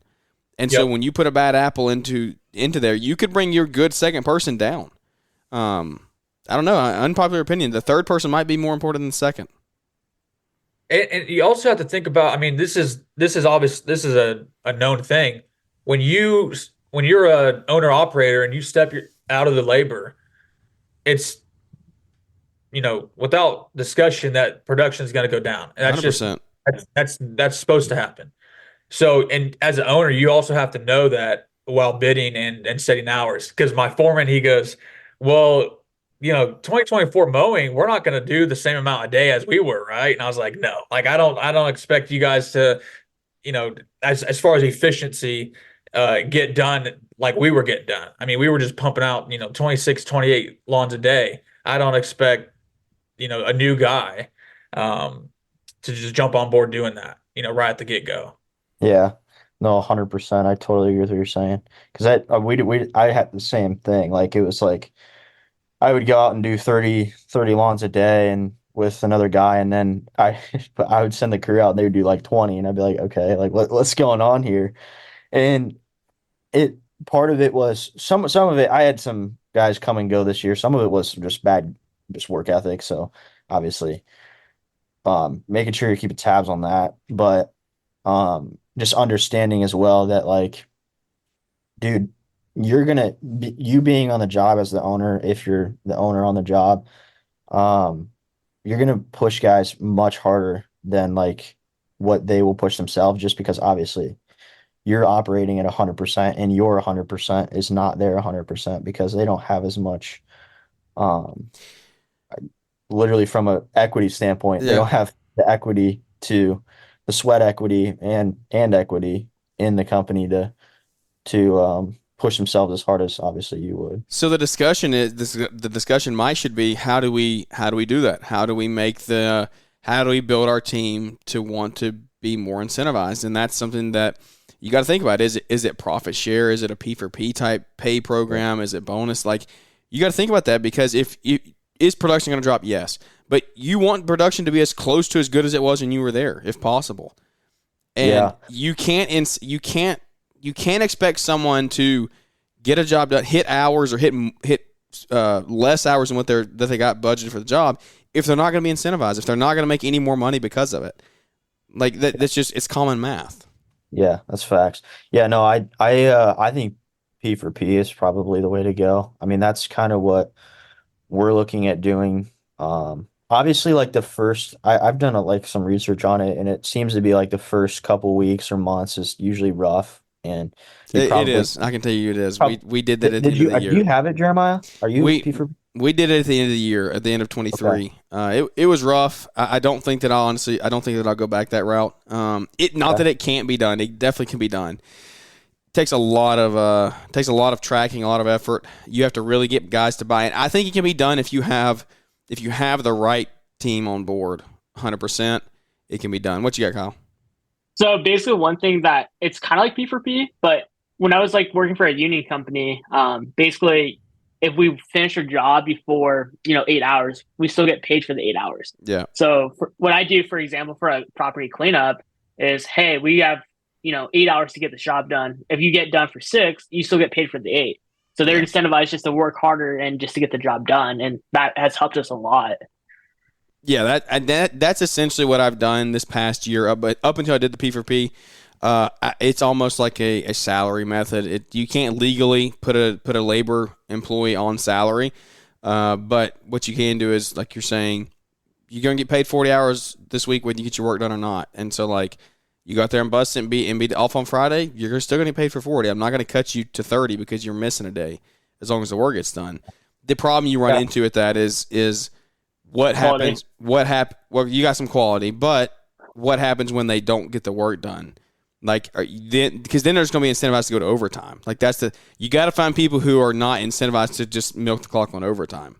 And so Yep. when you put a bad apple into there, you could bring your good second person down. I don't know. Unpopular opinion. The third person might be more important than the second. and you also have to think about, I mean, this is obvious, this is a known thing. When you're a owner operator and you out of the labor, it's without discussion that production is going to go down. And that's just 100%. that's supposed to happen. So, and as an owner, you also have to know that while bidding and setting hours. Because my foreman, he goes, well, 2024 mowing, we're not going to do the same amount a day as we were, right? And I was like, no, like I don't expect you guys to, as far as efficiency, get done like we were getting done. I mean, we were just pumping out, 26, 28 lawns a day. I don't expect, a new guy, to just jump on board doing that, right at the get go. Yeah, no, 100%. I totally agree with what you're saying. Because I had the same thing. Like it was like I would go out and do 30 lawns a day and with another guy, and then I would send the crew out and they would do like 20, and I'd be like, okay, like what's going on here? And it part of it was some of it. I had some guys come and go this year. Some of it was just bad, just work ethic. So obviously, making sure you're keeping tabs on that, but just understanding as well that like, dude, you being on the job as the owner, if you're the owner on the job, you're gonna push guys much harder than like what they will push themselves, just because obviously you're operating at 100% and your 100% is not their 100% because they don't have as much, um, literally from a equity standpoint, they Yeah. don't have the equity to the sweat equity and equity in the company to push themselves as hard as obviously you would. So the discussion might should be how do we do that? How do we build our team to want to be more incentivized? And that's something that you got to think about. Is it profit share? Is it a P for P type pay program? Is it bonus? Like you got to think about that, because is production going to drop? Yes, but you want production to be as close to as good as it was when you were there, if possible. And Yeah. you can't expect someone to get a job done, hit hours or hit less hours than that they got budgeted for the job if they're not going to be incentivized, if they're not going to make any more money because of it. Like it's common math. Yeah, that's facts. Yeah, no, I think P for P is probably the way to go. I mean, that's kind of what we're looking at doing. Obviously, like I've done like some research on it, and it seems to be like the first couple weeks or months is usually rough, and It is. I can tell you it is. We did that at the Did end you of the do year. you have it, Jeremiah? Are you We- P for P? We did it at the end of the year, at the end of 23. Okay. It was rough. I don't think that I'll go back that route. Not that it can't be done. It definitely can be done. Takes a lot of tracking, a lot of effort. You have to really get guys to buy it. I think it can be done if you have the right team on board. 100%, it can be done. What you got, Kyle? So basically, one thing that it's kind of like P4P, but when I was like working for a union company, basically, if we finish a job before 8 hours, we still get paid for the 8 hours. Yeah. So what I do, for example, for a property cleanup is, hey, we have 8 hours to get the job done. If you get done for 6, you still get paid for the 8. So they're incentivized just to work harder and just to get the job done, and that has helped us a lot. Yeah, that's essentially what I've done this past year. Up until I did the P4P, it's almost like a salary method. You can't legally put a labor employee on salary, but what you can do is, like you're saying, you're gonna get paid 40 hours this week whether you get your work done or not. And so, like, you go out there and bust it and be off on Friday, you're still gonna get paid for 40. I'm not gonna cut you to 30 because you're missing a day, as long as the work gets done. The problem you run into with that is what happens. Well, you got some quality, but what happens when they don't get the work done? Like, because then there's going to be incentivized to go to overtime. Like, you got to find people who are not incentivized to just milk the clock on overtime.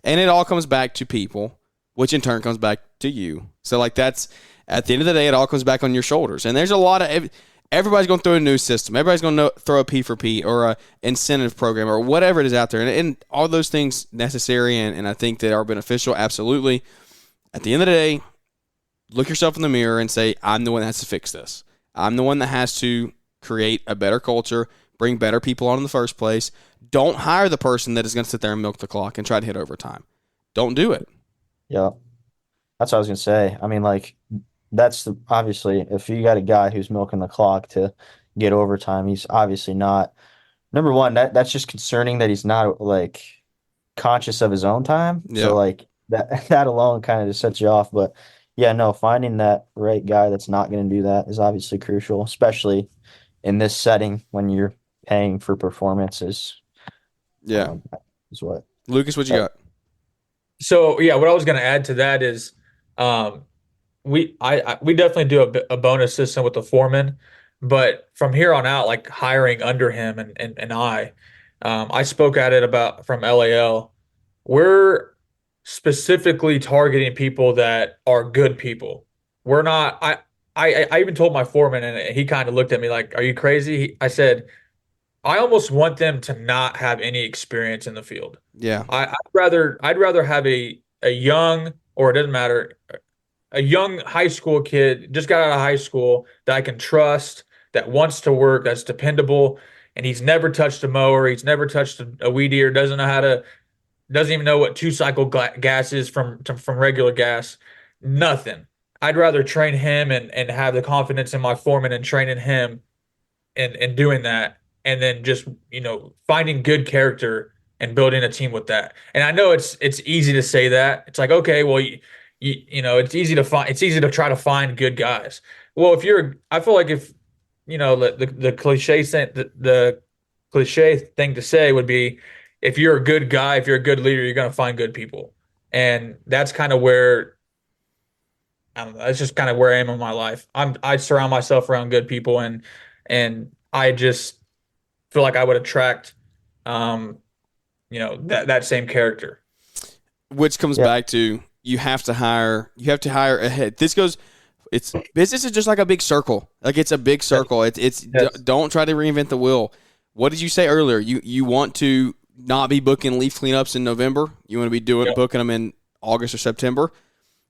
And it all comes back to people, which in turn comes back to you. So, like, that's, at the end of the day, it all comes back on your shoulders. And there's a lot of, everybody's going to throw a new system. Everybody's going to throw a P4P or a incentive program or whatever it is out there. And all those things necessary and I think that are beneficial, absolutely. At the end of the day, look yourself in the mirror and say, I'm the one that has to fix this. I'm the one that has to create a better culture, bring better people on in the first place. Don't hire the person that is going to sit there and milk the clock and try to hit overtime. Don't do it. Yeah. That's what I was going to say. I mean, like, obviously, if you got a guy who's milking the clock to get overtime, he's obviously not. Number one, that's just concerning that he's not, like, conscious of his own time. Yeah. So, like, that alone kind of just sets you off. But yeah, no, finding that right guy that's not going to do that is obviously crucial, especially in this setting when you're paying for performances. Yeah. Is what. Lucas, what you got? So, yeah, what I was going to add to that is we definitely do a bonus system with the foreman, but from here on out, like hiring under him and I spoke at it about from LAL. We're specifically targeting people that are good people. We're not. I even told my foreman, and he kind of looked at me like, "Are you crazy?" I said, "I almost want them to not have any experience in the field. Yeah, I'd rather have a young, or it doesn't matter, a young high school kid just got out of high school that I can trust, that wants to work, that's dependable, and he's never touched a mower, he's never touched a weed eater, doesn't even know what 2-cycle gas is from regular gas. Nothing. I'd rather train him and have the confidence in my foreman and training him and doing that, and then just finding good character and building a team with that. And I know it's easy to say that. It's like, okay, well, it's easy to try to find good guys. Well, I feel like if the cliche thing to say would be, if you're a good guy, if you're a good leader, you're going to find good people. And that's kind of where, I don't know, that's just kind of where I am in my life. I surround myself around good people, and I just feel like I would attract, that same character. Which comes back to, you have to hire ahead. Business is just like a big circle. Like, it's a big circle. Yes. Don't try to reinvent the wheel. What did you say earlier? You want to not be booking leaf cleanups in November. You want to be booking them in August or September.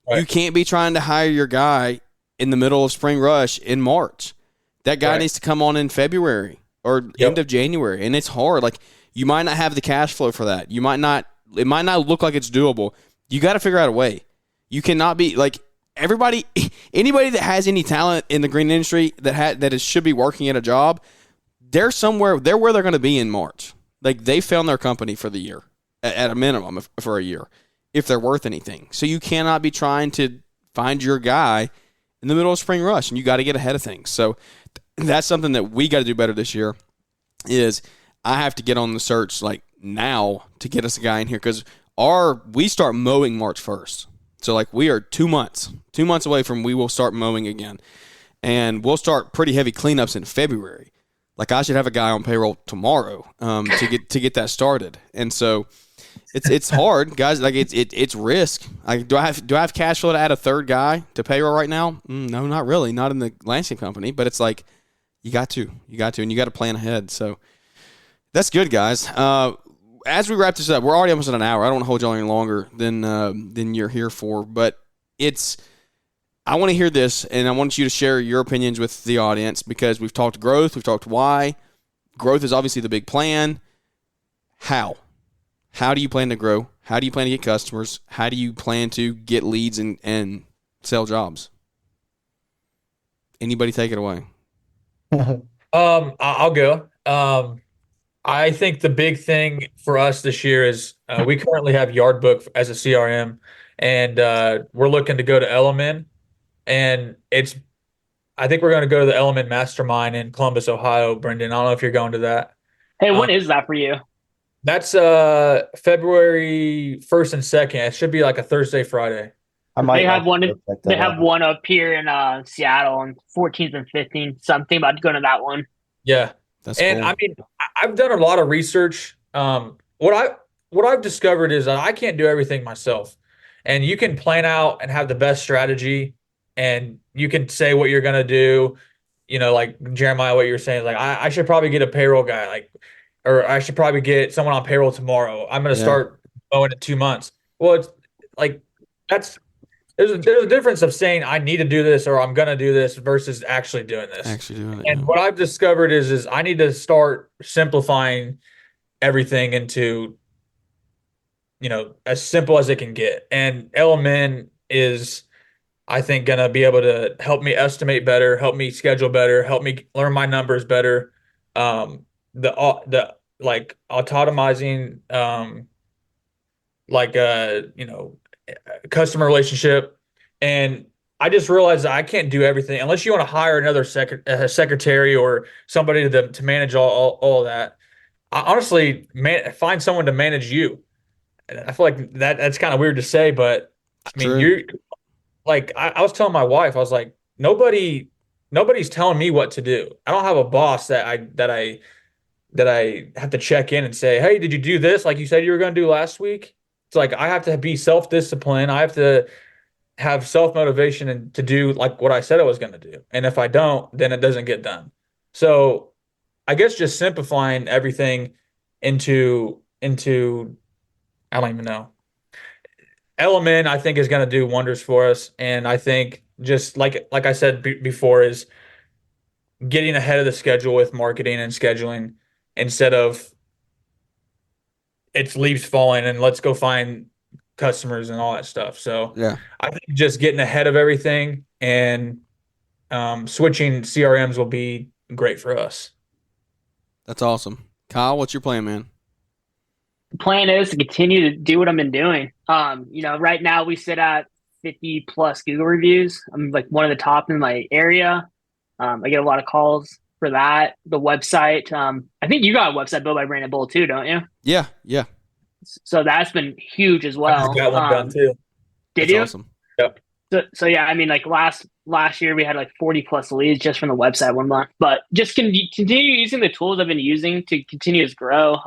Right. You can't be trying to hire your guy in the middle of spring rush in March. That guy needs to come on in February or end of January. And it's hard. Like, you might not have the cash flow for that. It might not look like it's doable. You got to figure out a way. You cannot be like anybody that has any talent in the green industry that should be working at a job. They're where they're going to be in March. Like, they found their company for the year at a minimum for a year, if they're worth anything. So you cannot be trying to find your guy in the middle of spring rush, and you got to get ahead of things. So that's something that we got to do better this year. Is I have to get on the search like now to get us a guy in here because we start mowing March 1st. So like we are 2 months away from we will start mowing again. And we'll start pretty heavy cleanups in February. Like I should have a guy on payroll tomorrow to get that started. And so it's hard, guys. Like it's risk. Like do I have cash flow to add a third guy to payroll right now? No, not really. Not in the landscape company. But it's like you got to, and you got to plan ahead. So that's good, guys. As we wrap this up, we're already almost at an hour. I don't want to hold y'all any longer than you're here for. But I want to hear this, and I want you to share your opinions with the audience because we've talked growth, we've talked why. Growth is obviously the big plan. How? How do you plan to grow? How do you plan to get customers? How do you plan to get leads and sell jobs? Anybody take it away? I'll go. I think the big thing for us this year is we currently have Yardbook as a CRM, and we're looking to go to Element. And I think we're going to go to the Element Mastermind in Columbus, Ohio, Brendan. I don't know if you're going to that. Hey, when is that for you? That's February 1st and 2nd. It should be like a Thursday, Friday. They have one up here in Seattle on 14th and 15th. So I'm thinking about going to that one. Yeah. That's cool. I mean, I've done a lot of research. What I've discovered is that I can't do everything myself. And you can plan out and have the best strategy. And you can say what you're going to do, like Jeremiah, what you're saying, like I should probably get a payroll guy, or I should probably get someone on payroll tomorrow. I'm going to start mowing in 2 months. Well, it's like there's a difference of saying I need to do this or I'm going to do this versus actually doing this. And what I've discovered is I need to start simplifying everything into, as simple as it can get. And Element is, I think, going to be able to help me estimate better, help me schedule better, help me learn my numbers better. The autotomizing, customer relationship. And I just realized that I can't do everything unless you want to hire another secretary or somebody to manage all that. I honestly find someone to manage you. I feel like that's kind of weird to say, but I mean, you're like, I was telling my wife, I was like, nobody's telling me what to do. I don't have a boss that I have to check in and say, hey, did you do this like you said you were going to do last week? It's like I have to be self-disciplined. I have to have self-motivation and to do like what I said I was going to do. And if I don't, then it doesn't get done. So I guess just simplifying everything into I don't even know. Element, I think, is going to do wonders for us. And I think just like I said before, is getting ahead of the schedule with marketing and scheduling instead of it's leaves falling and let's go find customers and all that stuff. So yeah, I think just getting ahead of everything and switching CRMs will be great for us. That's awesome. Kyle, what's your plan, man? The plan is to continue to do what I've been doing. Right now we sit at 50 plus Google reviews. I'm like one of the top in my area. I get a lot of calls for that. The website, I think you got a website built by Brandon Bull too, don't you? Yeah. So that's been huge as well. I got one done too. Did you? Awesome. Yep. So yeah, I mean, like last year we had like 40 plus leads just from the website one month. But just continue using the tools I've been using to continue to grow.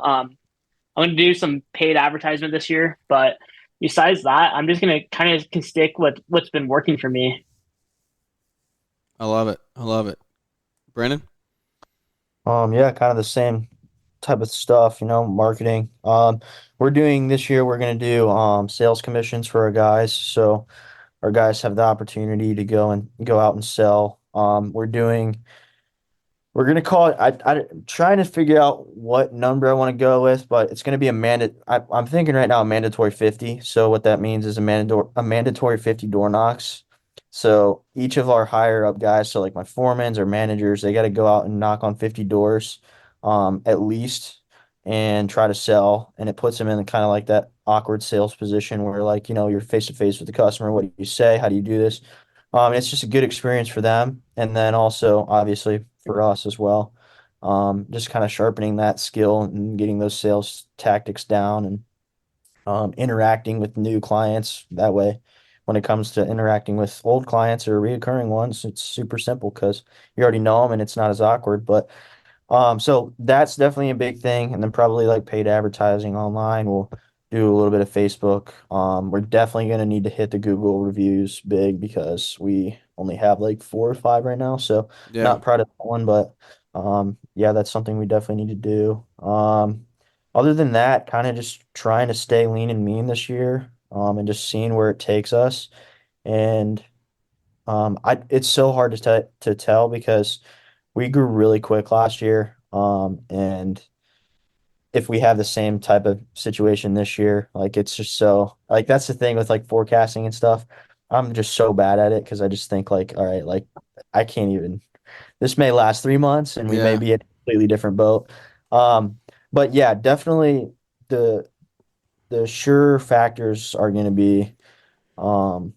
I'm going to do some paid advertisement this year, but besides that, I'm just going to kind of stick with what's been working for me. I love it. Brandon? Yeah, kind of the same type of stuff, marketing. We're going to do sales commissions for our guys. So our guys have the opportunity to go out and sell. We're going to call it, I'm trying to figure out what number I want to go with, but it's going to be I'm thinking right now a mandatory 50. So what that means is a mandatory 50 door knocks. So each of our higher up guys, so like my foremans or managers, they got to go out and knock on 50 doors at least and try to sell. And it puts them in kind of like that awkward sales position where like, you're face to face with the customer. What do you say? How do you do this? It's just a good experience for them. And then also obviously for us as well. just kind of sharpening that skill and getting those sales tactics down and interacting with new clients that way. When it comes to interacting with old clients or reoccurring ones, it's super simple because you already know them and it's not as awkward. But so that's definitely a big thing. And then probably like paid advertising online. We'll do a little bit of Facebook. We're definitely going to need to hit the Google reviews big because we only have like 4 or 5 right now. So Yeah. not proud of that one, but yeah, that's something we definitely need to do. Other than that, kind of just trying to stay lean and mean this year, and just seeing where it takes us. And it's so hard to tell because we grew really quick last year. And if we have the same type of situation this year, like it's just so like that's the thing with like forecasting and stuff. I'm just so bad at it because I just think like, all right, like I can't even. This may last 3 months and we may Yeah. be in a completely different boat. But yeah, definitely the the sure factors are going to be um,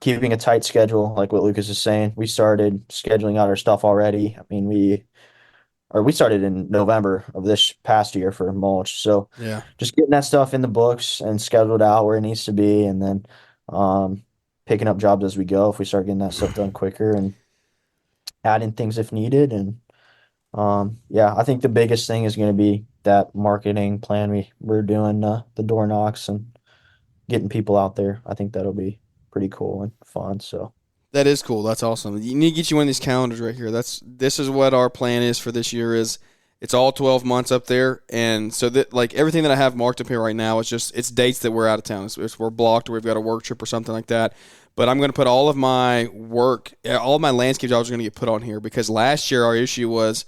keeping a tight schedule, like what Lucas is saying. We started scheduling out our stuff already. I mean, we started in November of this past year for mulch. So Yeah. just getting that stuff in the books and scheduled out where it needs to be, and then picking up jobs as we go if we start getting that stuff done quicker and adding things if needed. And yeah, I think the biggest thing is going to be that marketing plan we're doing, the door knocks and getting people out there. I think that'll be pretty cool and fun. So That is cool. That's awesome. You need to get you one of these calendars right here. This is what our plan is for this year. Is it's all 12 months up there, and so that like everything that I have marked up here right now is just it's dates that we're out of town. It's we're blocked or we've got a work trip or something like that. But I'm going to put all of my work, all of my landscape jobs are going to get put on here because last year our issue was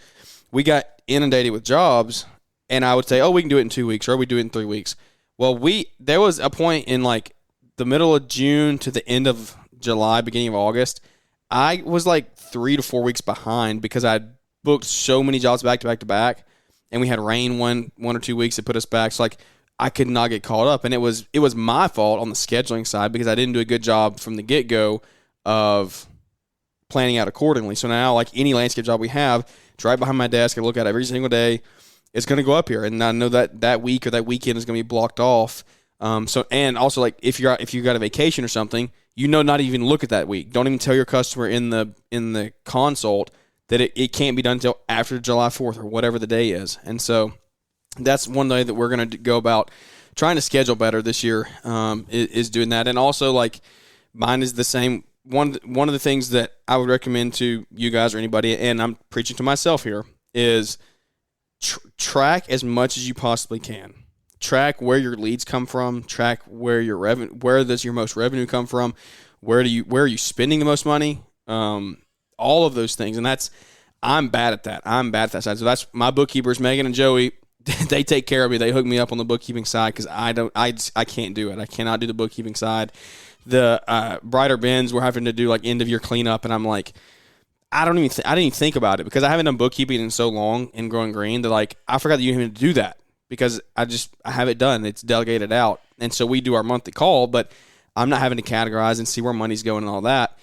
we got inundated with jobs, and I would say, oh, we can do it in 2 weeks or we do it in 3 weeks. Well, there was a point in like the middle of June to the end of July, beginning of August, I was like 3 to 4 weeks behind because I booked so many jobs back to back to back, and we had rain one or 2 weeks that put us back. So like I could not get caught up, and it was my fault on the scheduling side because I didn't do a good job from the get go of planning out accordingly. So now like any landscape job we have, it's right behind my desk. I look at it every single day. It's going to go up here, and I know that week or that weekend is going to be blocked off. So and also like if you got a vacation or something, not even look at that week. Don't even tell your customer in the consult that it can't be done until after July 4th or whatever the day is. And so that's one way that we're going to go about trying to schedule better this year, is doing that. And also like mine is the same. One of the things that I would recommend to you guys or anybody, and I'm preaching to myself here, is track as much as you possibly can. Track where your leads come from. Track where your revenue, where does your most revenue come from? Where are you spending the most money? All of those things, and I'm bad at that. I'm bad at that side. So that's my bookkeepers, Megan and Joey. They take care of me. They hook me up on the bookkeeping side because I can't do it. I cannot do the bookkeeping side. The Brighter Bins, we're having to do like end of year cleanup, and I'm like, I didn't even think about it because I haven't done bookkeeping in so long in Growing Green that like I forgot that you even do that. Because I have it done. It's delegated out. And so we do our monthly call, but I'm not having to categorize and see where money's going and all that.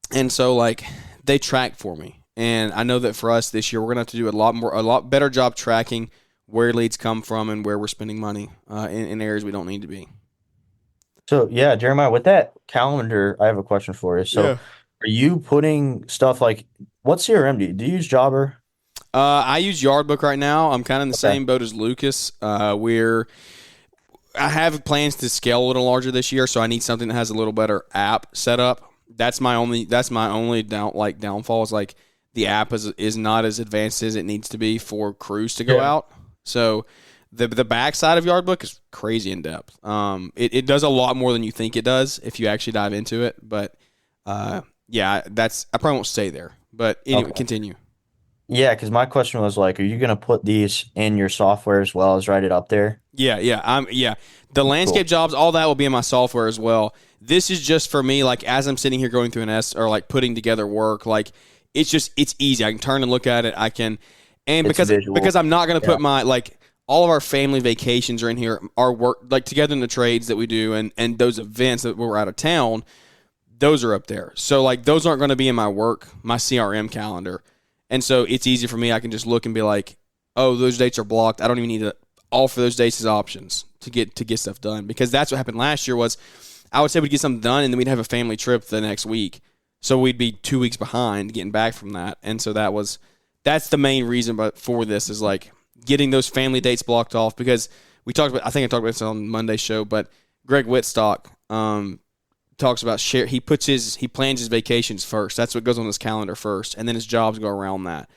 And so, like, they track for me. And I know that for us this year, we're going to have to do a lot better job tracking where leads come from and where we're spending money in areas we don't need to be. So yeah, Jeremiah, with that calendar, I have a question for you. So Are you putting stuff like what CRM do you? Do you use Jobber? I use Yardbook right now. I'm kind of in the same boat as Lucas. I have plans to scale a little larger this year, so I need something that has a little better app set up. That's my only downfall is like the app is not as advanced as it needs to be for crews to go out. So the backside of Yardbook is crazy in depth. It does a lot more than you think it does if you actually dive into it. But yeah, I probably won't stay there. But anyway, continue. Yeah, because my question was like, are you going to put these in your software as well as write it up there? Yeah. The landscape jobs, all that will be in my software as well. This is just for me, like as I'm sitting here going through or like putting together work, like it's easy. I can turn and look at it. Because I'm not going to put my like all of our family vacations are in here, our work like together in the trades that we do, and those events that we're out of town, those are up there. So like those aren't going to be in my CRM calendar. And so it's easy for me. I can just look and be like, oh, those dates are blocked. I don't even need to offer those dates as options to get stuff done, because that's what happened last year. Was I would say we'd get something done and then we'd have a family trip the next week, so we'd be 2 weeks behind getting back from that. And so that's the main reason for this, is like getting those family dates blocked off, because I think I talked about this on Monday's show, but Greg Whitstock talks about he plans his vacations first. That's what goes on his calendar first, and then his jobs go around that.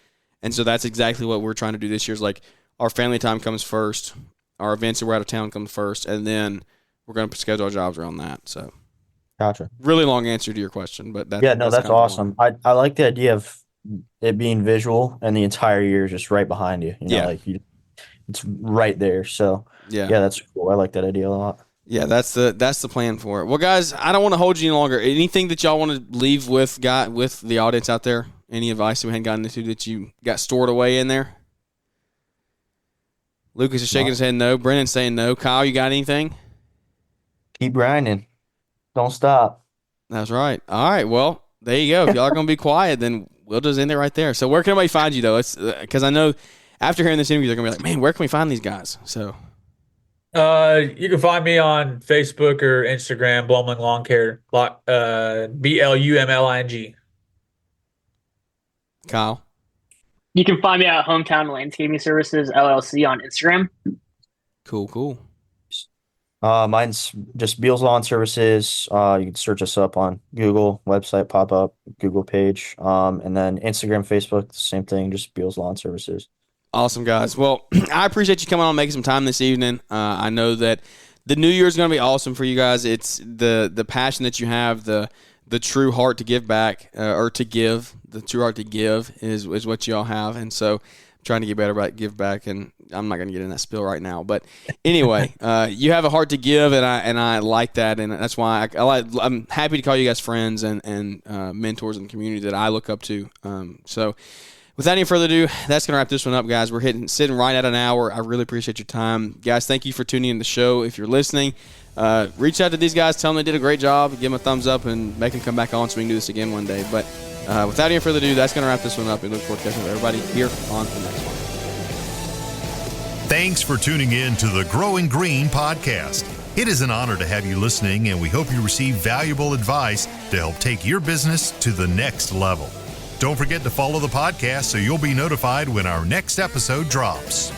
And so that's exactly what we're trying to do this year. Is like our family time comes first, our events that we're out of town comes first, and then we're going to schedule our jobs around that. So, Gotcha. Really long answer to your question, but that's that's awesome. I like the idea of it being visual and the entire year is just right behind you. It's right there. So yeah, that's cool. I like that idea a lot. Yeah, that's the plan for it. Well, guys, I don't want to hold you any longer. Anything that y'all want to leave with the audience out there? Any advice that we hadn't gotten into that you got stored away in there? Lucas is shaking his head no. Brennan's saying no. Kyle, you got anything? Keep grinding. Don't stop. That's right. All right. Well, there you go. If y'all are going to be quiet, then we'll just end it right there. So where can everybody find you, though? It's because I know after hearing this interview, they're going to be like, man, where can we find these guys? So you can find me on Facebook or Instagram, Blumling Lawn Care, BLUMLING. Kyle? You can find me at Hometown Landscaping Services, LLC on Instagram. Cool. Mine's just Beals Lawn Services. You can search us up on Google, website pop up, Google page. And then Instagram, Facebook, same thing, just Beals Lawn Services. Awesome, guys. Well, I appreciate you coming on and making some time this evening. I know that the new year is going to be awesome for you guys. It's the passion that you have, the true heart to give back, or to give. The true heart to give is what you all have. And so I'm trying to get better about give back, and I'm not going to get in that spiel right now. But anyway, you have a heart to give, and I like that, and that's why I'm happy to call you guys friends and mentors in the community that I look up to. So without any further ado, that's going to wrap this one up, guys. We're sitting right at an hour. I really appreciate your time. Guys, thank you for tuning in the show. If you're listening, reach out to these guys. Tell them they did a great job. Give them a thumbs up and make them come back on so we can do this again one day. But without any further ado, that's going to wrap this one up. We look forward to catching everybody here on the next one. Thanks for tuning in to the Growing Green podcast. It is an honor to have you listening, and we hope you receive valuable advice to help take your business to the next level. Don't forget to follow the podcast so you'll be notified when our next episode drops.